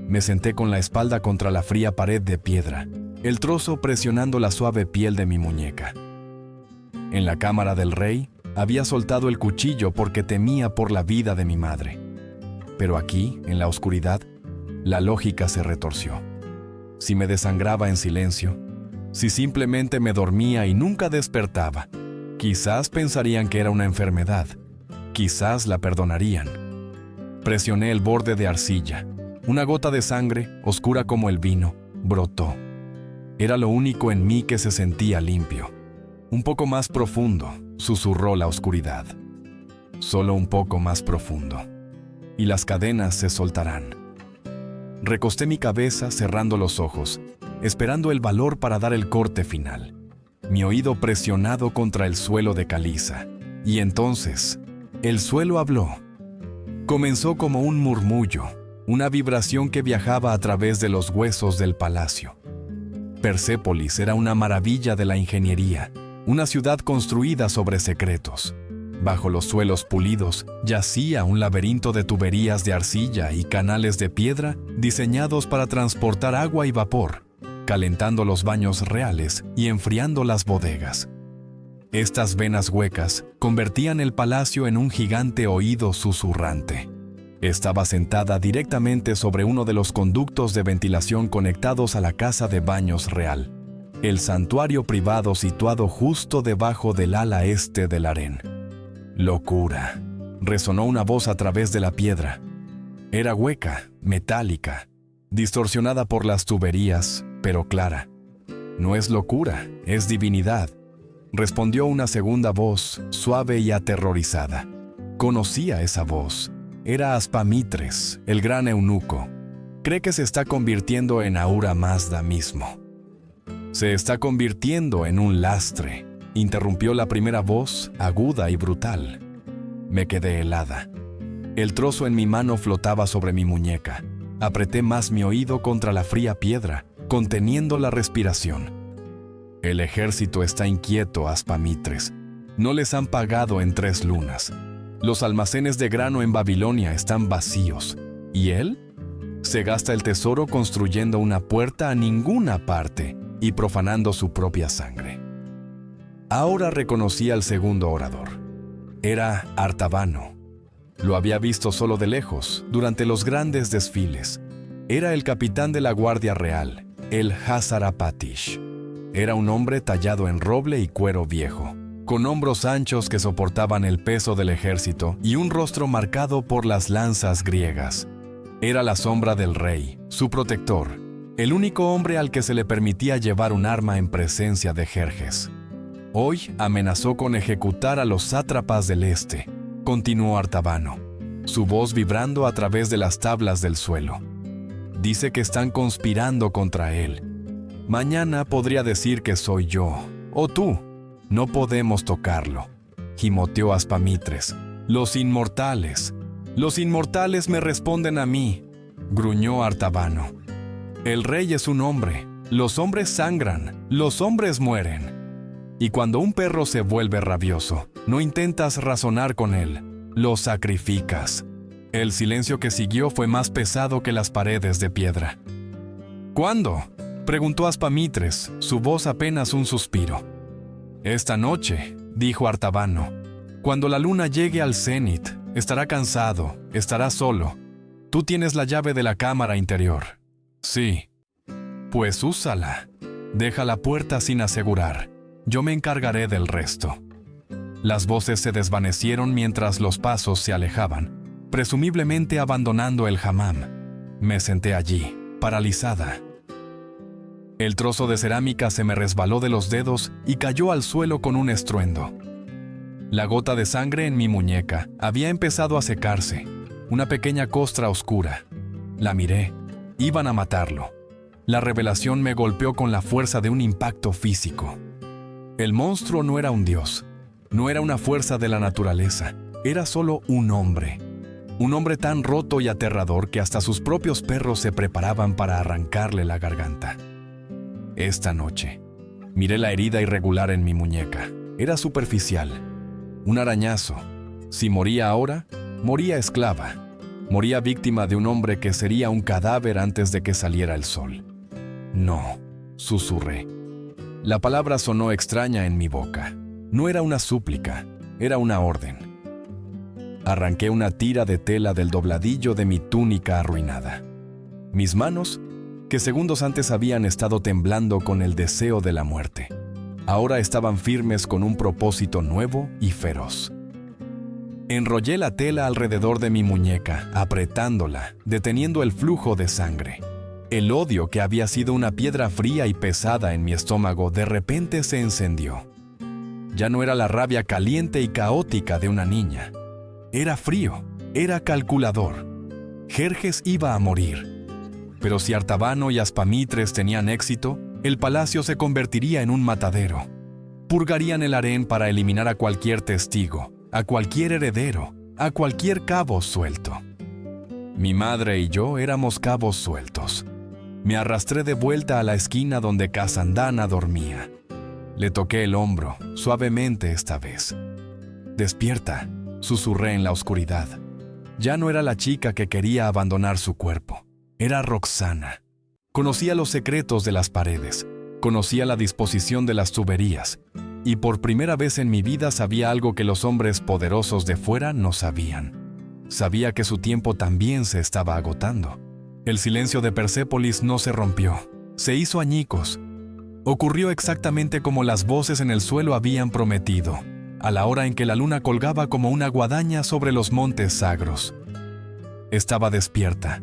Me senté con la espalda contra la fría pared de piedra, el trozo presionando la suave piel de mi muñeca. En la cámara del rey, había soltado el cuchillo porque temía por la vida de mi madre. Pero aquí, en la oscuridad, la lógica se retorció. Si me desangraba en silencio, si simplemente me dormía y nunca despertaba, quizás pensarían que era una enfermedad, quizás la perdonarían. Presioné el borde de arcilla. Una gota de sangre, oscura como el vino, brotó. Era lo único en mí que se sentía limpio. Un poco más profundo, susurró la oscuridad. Solo un poco más profundo. Y las cadenas se soltarán. Recosté mi cabeza cerrando los ojos, esperando el valor para dar el corte final. Mi oído presionado contra el suelo de caliza. Y entonces, el suelo habló. Comenzó como un murmullo, una vibración que viajaba a través de los huesos del palacio. Persépolis era una maravilla de la ingeniería, una ciudad construida sobre secretos. Bajo los suelos pulidos yacía un laberinto de tuberías de arcilla y canales de piedra diseñados para transportar agua y vapor, calentando los baños reales y enfriando las bodegas. Estas venas huecas convertían el palacio en un gigante oído susurrante. Estaba sentada directamente sobre uno de los conductos de ventilación conectados a la casa de baños real, el santuario privado situado justo debajo del ala este del harén. «Locura», resonó una voz a través de la piedra. Era hueca, metálica, distorsionada por las tuberías, pero clara. «No es locura, es divinidad», respondió una segunda voz, suave y aterrorizada. Conocía esa voz. Era Aspamitres, el gran eunuco. Cree que se está convirtiendo en Ahura Mazda mismo. Se está convirtiendo en un lastre, interrumpió la primera voz, aguda y brutal. Me quedé helada. El trozo en mi mano flotaba sobre mi muñeca. Apreté más mi oído contra la fría piedra, conteniendo la respiración. El ejército está inquieto, Aspamitres. No les han pagado en 3 lunas. Los almacenes de grano en Babilonia están vacíos. ¿Y él? Se gasta el tesoro construyendo una puerta a ninguna parte y profanando su propia sangre. Ahora reconocí al segundo orador. Era Artabano. Lo había visto solo de lejos, durante los grandes desfiles. Era el capitán de la Guardia Real, el Hazarapatish. Era un hombre tallado en roble y cuero viejo, con hombros anchos que soportaban el peso del ejército y un rostro marcado por las lanzas griegas. Era la sombra del rey, su protector, el único hombre al que se le permitía llevar un arma en presencia de Jerjes. Hoy amenazó con ejecutar a los sátrapas del este, continuó Artabano, su voz vibrando a través de las tablas del suelo. Dice que están conspirando contra él. Mañana podría decir que soy yo, o tú. No podemos tocarlo, gimoteó Aspamitres. Los inmortales me responden a mí, gruñó Artabano. El rey es un hombre, los hombres sangran, los hombres mueren. Y cuando un perro se vuelve rabioso, no intentas razonar con él, lo sacrificas. El silencio que siguió fue más pesado que las paredes de piedra. ¿Cuándo?, preguntó Aspamitres, su voz apenas un suspiro. Esta noche, dijo Artabano. Cuando la luna llegue al cenit, estará cansado, estará solo. Tú tienes la llave de la cámara interior. Sí. Pues úsala. Deja la puerta sin asegurar. Yo me encargaré del resto. Las voces se desvanecieron mientras los pasos se alejaban, presumiblemente abandonando el hammam. Me senté allí, paralizada. El trozo de cerámica se me resbaló de los dedos y cayó al suelo con un estruendo. La gota de sangre en mi muñeca había empezado a secarse, una pequeña costra oscura. La miré. Iban a matarlo. La revelación me golpeó con la fuerza de un impacto físico. El monstruo no era un dios, no era una fuerza de la naturaleza, era solo un hombre tan roto y aterrador que hasta sus propios perros se preparaban para arrancarle la garganta. Esta noche, miré la herida irregular en mi muñeca. Era superficial, un arañazo. Si moría ahora, moría esclava, moría víctima de un hombre que sería un cadáver antes de que saliera el sol. No, susurré. La palabra sonó extraña en mi boca. No era una súplica, era una orden. Arranqué una tira de tela del dobladillo de mi túnica arruinada. Mis manos, que segundos antes habían estado temblando con el deseo de la muerte, ahora estaban firmes con un propósito nuevo y feroz. Enrollé la tela alrededor de mi muñeca, apretándola, deteniendo el flujo de sangre. El odio que había sido una piedra fría y pesada en mi estómago de repente se encendió. Ya no era la rabia caliente y caótica de una niña. Era frío, era calculador. Jerjes iba a morir. Pero si Artabano y Aspamitres tenían éxito, el palacio se convertiría en un matadero. Purgarían el harén para eliminar a cualquier testigo, a cualquier heredero, a cualquier cabo suelto. Mi madre y yo éramos cabos sueltos. Me arrastré de vuelta a la esquina donde Casandana dormía. Le toqué el hombro, suavemente esta vez. «Despierta», susurré en la oscuridad. Ya no era la chica que quería abandonar su cuerpo. Era Roxana. Conocía los secretos de las paredes, conocía la disposición de las tuberías, y por primera vez en mi vida sabía algo que los hombres poderosos de fuera no sabían. Sabía que su tiempo también se estaba agotando. El silencio de Persépolis no se rompió, se hizo añicos. Ocurrió exactamente como las voces en el suelo habían prometido, a la hora en que la luna colgaba como una guadaña sobre los montes sagros. Estaba despierta,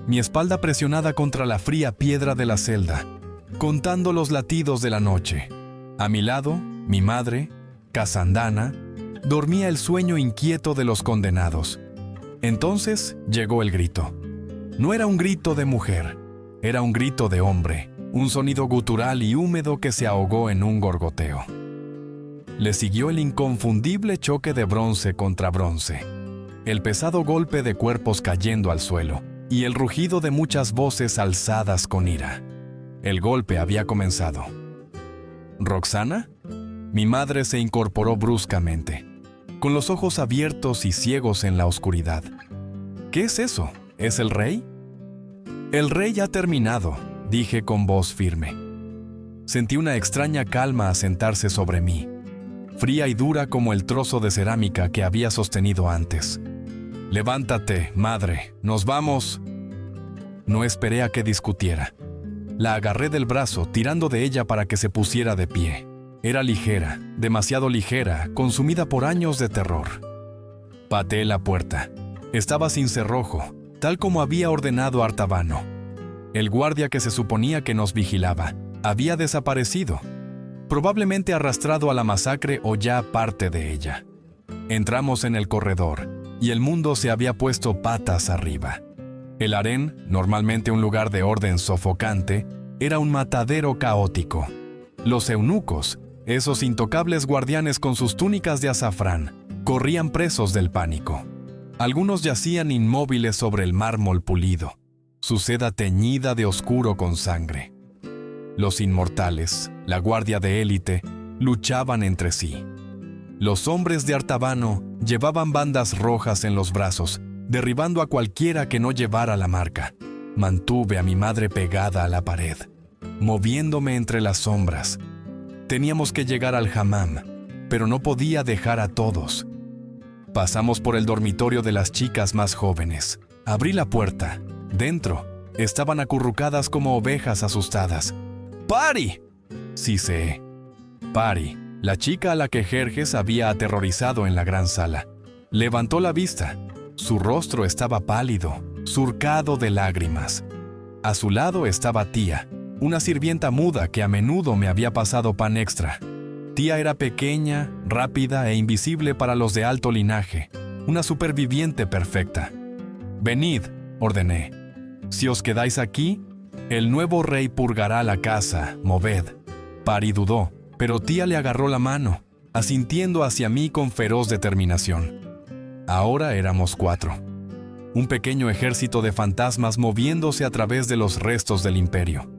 mi espalda presionada contra la fría piedra de la celda, contando los latidos de la noche. A mi lado, mi madre, Casandana, dormía el sueño inquieto de los condenados. Entonces llegó el grito. No era un grito de mujer, era un grito de hombre, un sonido gutural y húmedo que se ahogó en un gorgoteo. Le siguió el inconfundible choque de bronce contra bronce, el pesado golpe de cuerpos cayendo al suelo y el rugido de muchas voces alzadas con ira. El golpe había comenzado. ¿Roxana? Mi madre se incorporó bruscamente, con los ojos abiertos y ciegos en la oscuridad. ¿Qué es eso? ¿Es el rey? El rey ha terminado, dije con voz firme. Sentí una extraña calma asentarse sobre mí, fría y dura como el trozo de cerámica que había sostenido antes. Levántate, madre, nos vamos. No esperé a que discutiera. La agarré del brazo, tirando de ella para que se pusiera de pie. Era ligera, demasiado ligera, consumida por años de terror. Pateé la puerta. Estaba sin cerrojo, tal como había ordenado Artabano. El guardia que se suponía que nos vigilaba había desaparecido, probablemente arrastrado a la masacre o ya parte de ella. Entramos en el corredor y el mundo se había puesto patas arriba. El harén, normalmente un lugar de orden sofocante, era un matadero caótico. Los eunucos, esos intocables guardianes con sus túnicas de azafrán, corrían presos del pánico. Algunos yacían inmóviles sobre el mármol pulido, su seda teñida de oscuro con sangre. Los inmortales, la guardia de élite, luchaban entre sí. Los hombres de Artabano llevaban bandas rojas en los brazos, derribando a cualquiera que no llevara la marca. Mantuve a mi madre pegada a la pared, moviéndome entre las sombras. Teníamos que llegar al hammam, pero no podía dejar a todos. Pasamos por el dormitorio de las chicas más jóvenes. Abrí la puerta. Dentro, estaban acurrucadas como ovejas asustadas. ¡Pari!, siseé. Pari, la chica a la que Jerjes había aterrorizado en la gran sala. Levantó la vista. Su rostro estaba pálido, surcado de lágrimas. A su lado estaba Tía, una sirvienta muda que a menudo me había pasado pan extra. Tía era pequeña, rápida e invisible para los de alto linaje, una superviviente perfecta. «Venid», ordené. «Si os quedáis aquí, el nuevo rey purgará la casa, moved». Pari dudó, pero Tía le agarró la mano, asintiendo hacia mí con feroz determinación. Ahora éramos 4. Un pequeño ejército de fantasmas moviéndose a través de los restos del imperio.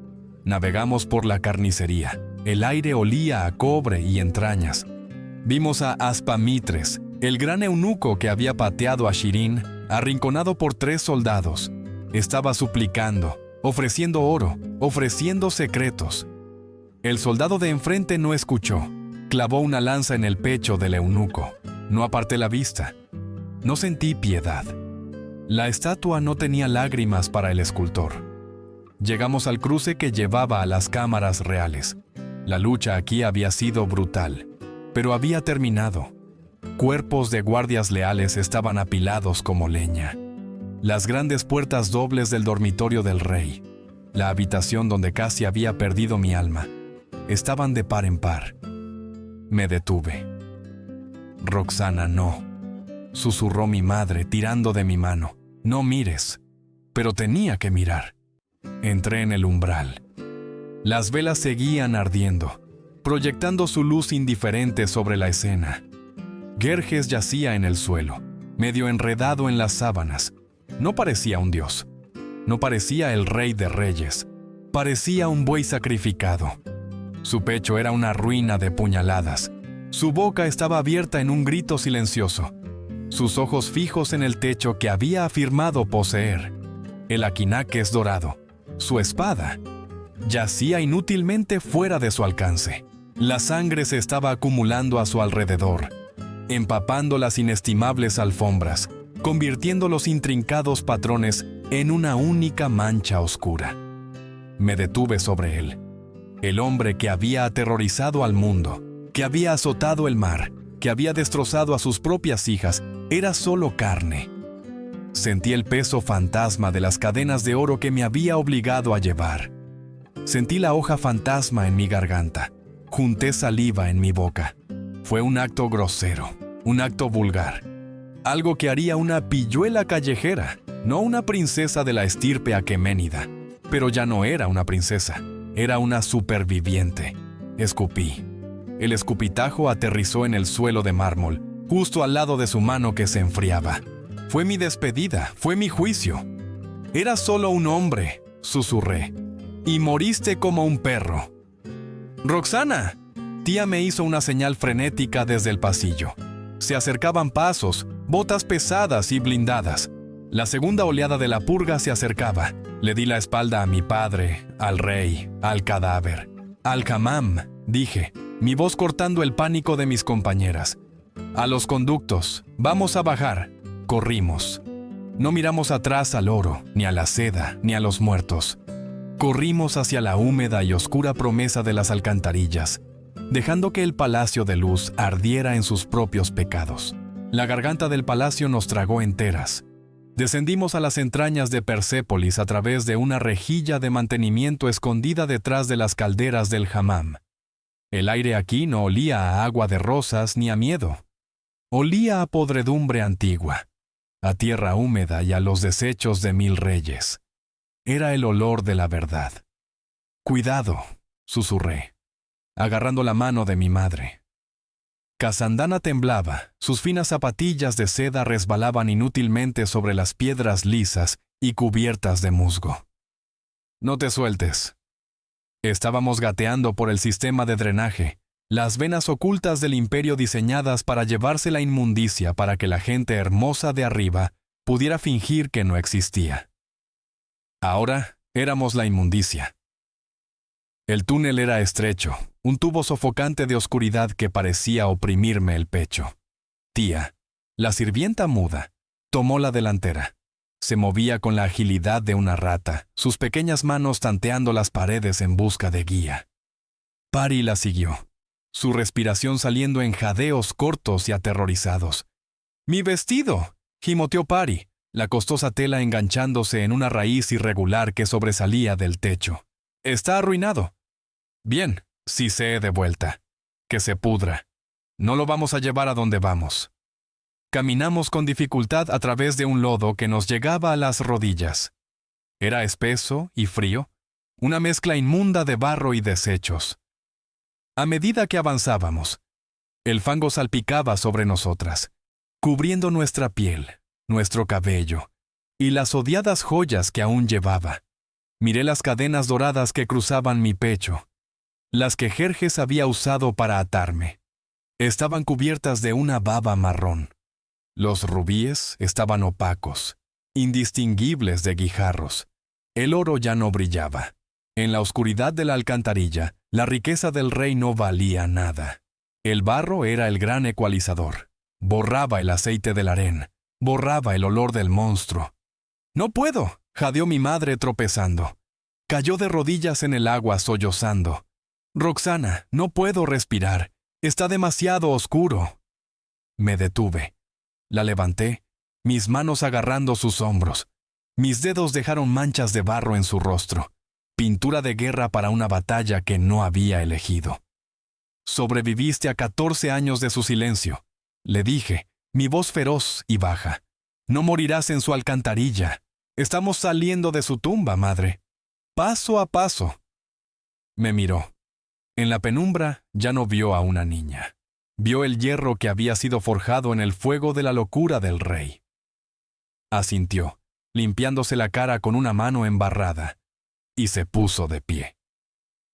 Navegamos por la carnicería. El aire olía a cobre y entrañas. Vimos a Aspamitres, el gran eunuco que había pateado a Shirin, arrinconado por 3 soldados. Estaba suplicando, ofreciendo oro, ofreciendo secretos. El soldado de enfrente no escuchó. Clavó una lanza en el pecho del eunuco. No aparté la vista. No sentí piedad. La estatua no tenía lágrimas para el escultor. Llegamos al cruce que llevaba a las cámaras reales. La lucha aquí había sido brutal, pero había terminado. Cuerpos de guardias leales estaban apilados como leña. Las grandes puertas dobles del dormitorio del rey, la habitación donde casi había perdido mi alma, estaban de par en par. Me detuve. «Roxana, no», susurró mi madre tirando de mi mano. «No mires». Pero tenía que mirar. Entré en el umbral. Las velas seguían ardiendo, proyectando su luz indiferente sobre la escena. Jerjes yacía en el suelo, medio enredado en las sábanas. No parecía un dios. No parecía el rey de reyes. Parecía un buey sacrificado. Su pecho era una ruina de puñaladas. Su boca estaba abierta en un grito silencioso. Sus ojos fijos en el techo que había afirmado poseer. El aquinaques dorado, su espada, yacía inútilmente fuera de su alcance. La sangre se estaba acumulando a su alrededor, empapando las inestimables alfombras, convirtiendo los intrincados patrones en una única mancha oscura. Me detuve sobre él, el hombre que había aterrorizado al mundo, que había azotado el mar, que había destrozado a sus propias hijas, era solo carne. Sentí el peso fantasma de las cadenas de oro que me había obligado a llevar. Sentí la hoja fantasma en mi garganta. Junté saliva en mi boca. Fue un acto grosero, un acto vulgar. Algo que haría una pilluela callejera, no una princesa de la estirpe aqueménida. Pero ya no era una princesa, era una superviviente. Escupí. El escupitajo aterrizó en el suelo de mármol, justo al lado de su mano que se enfriaba. Fue mi despedida, fue mi juicio. «Era solo un hombre», susurré, «y moriste como un perro». «¡Roxana!». Tía me hizo una señal frenética desde el pasillo. Se acercaban pasos, botas pesadas y blindadas. La segunda oleada de la purga se acercaba. Le di la espalda a mi padre, al rey, al cadáver. «Al hammam», dije, mi voz cortando el pánico de mis compañeras. «A los conductos, vamos a bajar». Corrimos. No miramos atrás al oro, ni a la seda, ni a los muertos. Corrimos hacia la húmeda y oscura promesa de las alcantarillas, dejando que el palacio de luz ardiera en sus propios pecados. La garganta del palacio nos tragó enteras. Descendimos a las entrañas de Persépolis a través de una rejilla de mantenimiento escondida detrás de las calderas del hammam. El aire aquí no olía a agua de rosas ni a miedo. Olía a podredumbre antigua, a tierra húmeda y a los desechos de 1000 reyes. Era el olor de la verdad. «Cuidado», susurré, agarrando la mano de mi madre. Casandana temblaba, sus finas zapatillas de seda resbalaban inútilmente sobre las piedras lisas y cubiertas de musgo. «No te sueltes». Estábamos gateando por el sistema de drenaje, las venas ocultas del imperio diseñadas para llevarse la inmundicia para que la gente hermosa de arriba pudiera fingir que no existía. Ahora éramos la inmundicia. El túnel era estrecho, un tubo sofocante de oscuridad que parecía oprimirme el pecho. Tía, la sirvienta muda, tomó la delantera. Se movía con la agilidad de una rata, sus pequeñas manos tanteando las paredes en busca de guía. Pari la siguió, su respiración saliendo en jadeos cortos y aterrorizados. ¡Mi vestido!, gimoteó Pari, la costosa tela enganchándose en una raíz irregular que sobresalía del techo. «Está arruinado». «Bien, si se de vuelta. Que se pudra. No lo vamos a llevar a donde vamos». Caminamos con dificultad a través de un lodo que nos llegaba a las rodillas. Era espeso y frío, una mezcla inmunda de barro y desechos. A medida que avanzábamos, el fango salpicaba sobre nosotras, cubriendo nuestra piel, nuestro cabello y las odiadas joyas que aún llevaba. Miré las cadenas doradas que cruzaban mi pecho, las que Jerjes había usado para atarme. Estaban cubiertas de una baba marrón. Los rubíes estaban opacos, indistinguibles de guijarros. El oro ya no brillaba. En la oscuridad de la alcantarilla, la riqueza del rey no valía nada. El barro era el gran ecualizador. Borraba el aceite del harén, borraba el olor del monstruo. «¡No puedo!», jadeó mi madre tropezando. Cayó de rodillas en el agua sollozando. «Roxana, no puedo respirar. Está demasiado oscuro». Me detuve. La levanté, mis manos agarrando sus hombros. Mis dedos dejaron manchas de barro en su rostro, pintura de guerra para una batalla que no había elegido. «Sobreviviste a 14 años de su silencio», le dije, mi voz feroz y baja. «No morirás en su alcantarilla. Estamos saliendo de su tumba, madre. Paso a paso». Me miró. En la penumbra ya no vio a una niña. Vio el hierro que había sido forjado en el fuego de la locura del rey. Asintió, limpiándose la cara con una mano embarrada, y se puso de pie.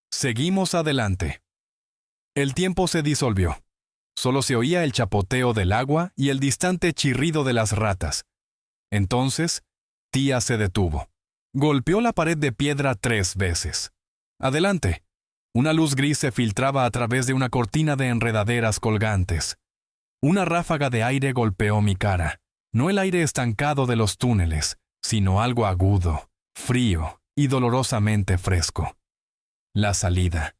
Seguimos adelante. El tiempo se disolvió. Solo se oía el chapoteo del agua y el distante chirrido de las ratas. Entonces, tía se detuvo. Golpeó la pared de piedra 3 veces. «Adelante». Una luz gris se filtraba a través de una cortina de enredaderas colgantes. Una ráfaga de aire golpeó mi cara. No el aire estancado de los túneles, sino algo agudo, frío y dolorosamente fresco. La salida.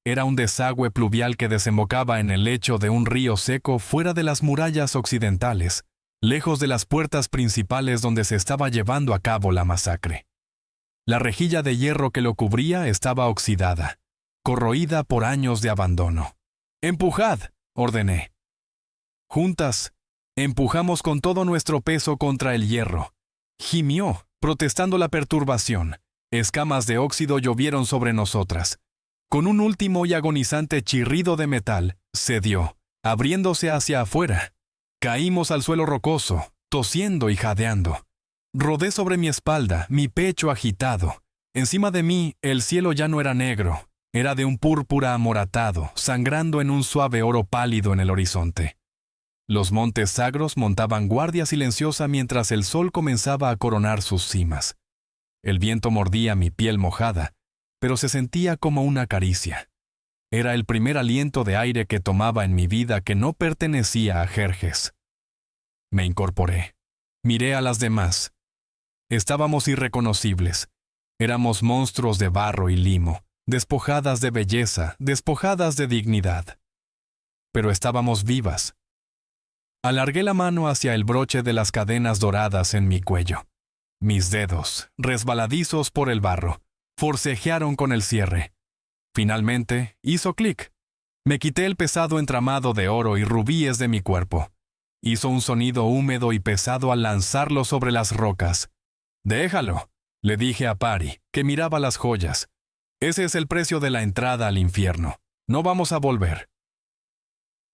Era un desagüe pluvial que desembocaba en el lecho de un río seco fuera de las murallas occidentales, lejos de las puertas principales donde se estaba llevando a cabo la masacre. La rejilla de hierro que lo cubría estaba oxidada, corroída por años de abandono. «¡Empujad!», ordené. Juntas, empujamos con todo nuestro peso contra el hierro. Gimió, protestando la perturbación. Escamas de óxido llovieron sobre nosotras. Con un último y agonizante chirrido de metal, cedió, abriéndose hacia afuera. Caímos al suelo rocoso, tosiendo y jadeando. Rodé sobre mi espalda, mi pecho agitado. Encima de mí, el cielo ya no era negro. Era de un púrpura amoratado, sangrando en un suave oro pálido en el horizonte. Los montes sagros montaban guardia silenciosa mientras el sol comenzaba a coronar sus cimas. El viento mordía mi piel mojada, pero se sentía como una caricia. Era el primer aliento de aire que tomaba en mi vida que no pertenecía a Jerjes. Me incorporé. Miré a las demás. Estábamos irreconocibles. Éramos monstruos de barro y limo, despojadas de belleza, despojadas de dignidad. Pero estábamos vivas. Alargué la mano hacia el broche de las cadenas doradas en mi cuello. Mis dedos, resbaladizos por el barro, forcejearon con el cierre. Finalmente, hizo clic. Me quité el pesado entramado de oro y rubíes de mi cuerpo. Hizo un sonido húmedo y pesado al lanzarlo sobre las rocas. «Déjalo», le dije a Pari, que miraba las joyas. «Ese es el precio de la entrada al infierno. No vamos a volver».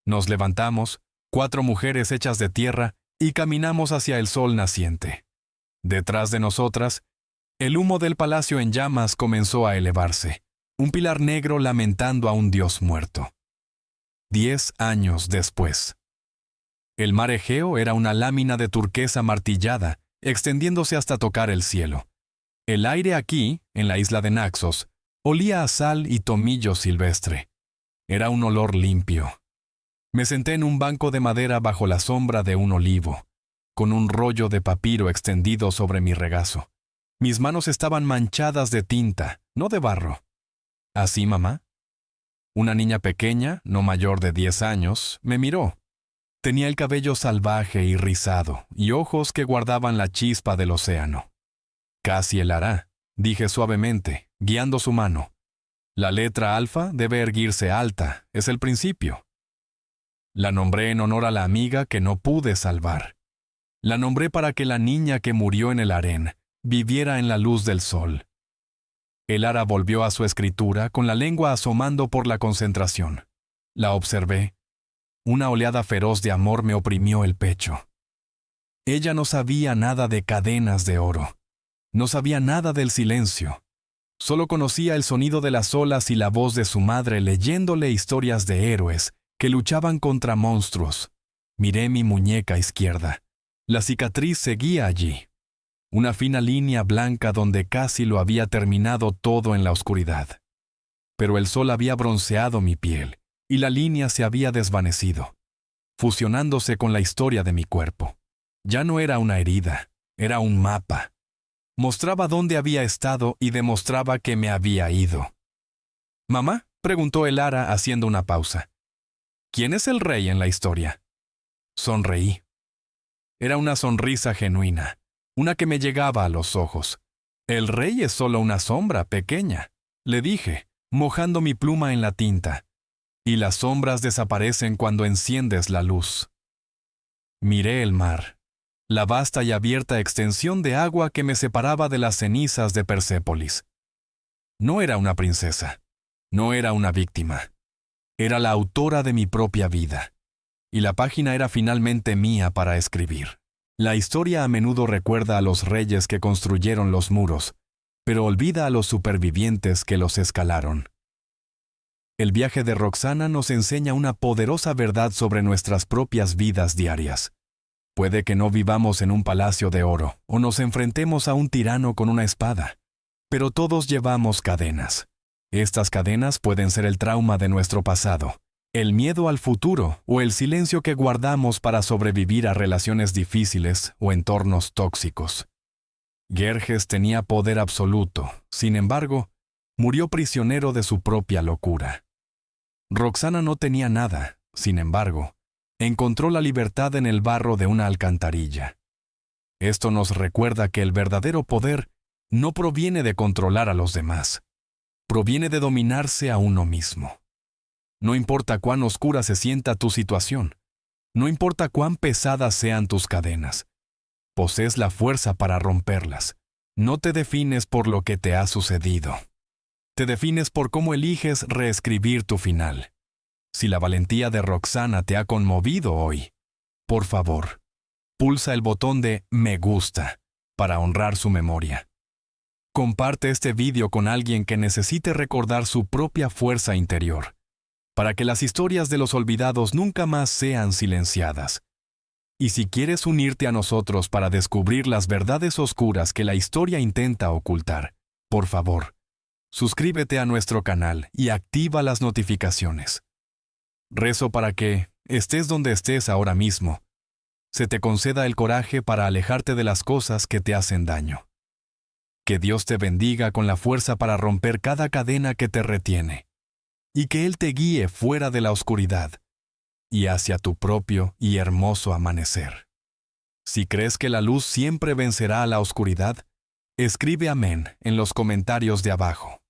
Nos levantamos, 4 mujeres hechas de tierra, y caminamos hacia el sol naciente. Detrás de nosotras, el humo del palacio en llamas comenzó a elevarse, un pilar negro lamentando a un dios muerto. 10 años después. El mar Egeo era una lámina de turquesa martillada, extendiéndose hasta tocar el cielo. El aire aquí, en la isla de Naxos, olía a sal y tomillo silvestre. Era un olor limpio. Me senté en un banco de madera bajo la sombra de un olivo. con un rollo de papiro extendido sobre mi regazo. Mis manos estaban manchadas de tinta, no de barro. ¿Así, mamá? Una niña pequeña, no mayor de 10 años, me miró. Tenía el cabello salvaje y rizado, y ojos que guardaban la chispa del océano. Casi el hará, dije suavemente, guiando su mano. La letra alfa debe erguirse alta, es el principio. La nombré en honor a la amiga que no pude salvar. La nombré para que la niña que murió en el harén viviera en la luz del sol. El ara volvió a su escritura con la lengua asomando por la concentración. La observé. Una oleada feroz de amor me oprimió el pecho. Ella no sabía nada de cadenas de oro. No sabía nada del silencio. Solo conocía el sonido de las olas y la voz de su madre leyéndole historias de héroes que luchaban contra monstruos. Miré mi muñeca izquierda. La cicatriz seguía allí. Una fina línea blanca donde casi lo había terminado todo en la oscuridad. Pero el sol había bronceado mi piel y la línea se había desvanecido, fusionándose con la historia de mi cuerpo. Ya no era una herida, era un mapa. Mostraba dónde había estado y demostraba que me había ido. «¿Mamá?», preguntó el ara haciendo una pausa. «¿Quién es el rey en la historia?». Sonreí. Era una sonrisa genuina, una que me llegaba a los ojos. «El rey es solo una sombra pequeña», le dije, mojando mi pluma en la tinta. «Y las sombras desaparecen cuando enciendes la luz». Miré el mar, la vasta y abierta extensión de agua que me separaba de las cenizas de Persépolis. No era una princesa, no era una víctima. Era la autora de mi propia vida. Y la página era finalmente mía para escribir. La historia a menudo recuerda a los reyes que construyeron los muros, pero olvida a los supervivientes que los escalaron. El viaje de Roxana nos enseña una poderosa verdad sobre nuestras propias vidas diarias. Puede que no vivamos en un palacio de oro o nos enfrentemos a un tirano con una espada, pero todos llevamos cadenas. Estas cadenas pueden ser el trauma de nuestro pasado, el miedo al futuro o el silencio que guardamos para sobrevivir a relaciones difíciles o entornos tóxicos. Gerges tenía poder absoluto, sin embargo, murió prisionero de su propia locura. Roxana no tenía nada, sin embargo, encontró la libertad en el barro de una alcantarilla. Esto nos recuerda que el verdadero poder no proviene de controlar a los demás, proviene de dominarse a uno mismo. No importa cuán oscura se sienta tu situación, no importa cuán pesadas sean tus cadenas, posees la fuerza para romperlas. No te defines por lo que te ha sucedido. Te defines por cómo eliges reescribir tu final. Si la valentía de Roxana te ha conmovido hoy, por favor, pulsa el botón de me gusta para honrar su memoria. Comparte este vídeo con alguien que necesite recordar su propia fuerza interior, para que las historias de los olvidados nunca más sean silenciadas. Y si quieres unirte a nosotros para descubrir las verdades oscuras que la historia intenta ocultar, por favor, suscríbete a nuestro canal y activa las notificaciones. Rezo para que, estés donde estés ahora mismo, se te conceda el coraje para alejarte de las cosas que te hacen daño. Que Dios te bendiga con la fuerza para romper cada cadena que te retiene, y que Él te guíe fuera de la oscuridad y hacia tu propio y hermoso amanecer. Si crees que la luz siempre vencerá a la oscuridad, escribe amén en los comentarios de abajo.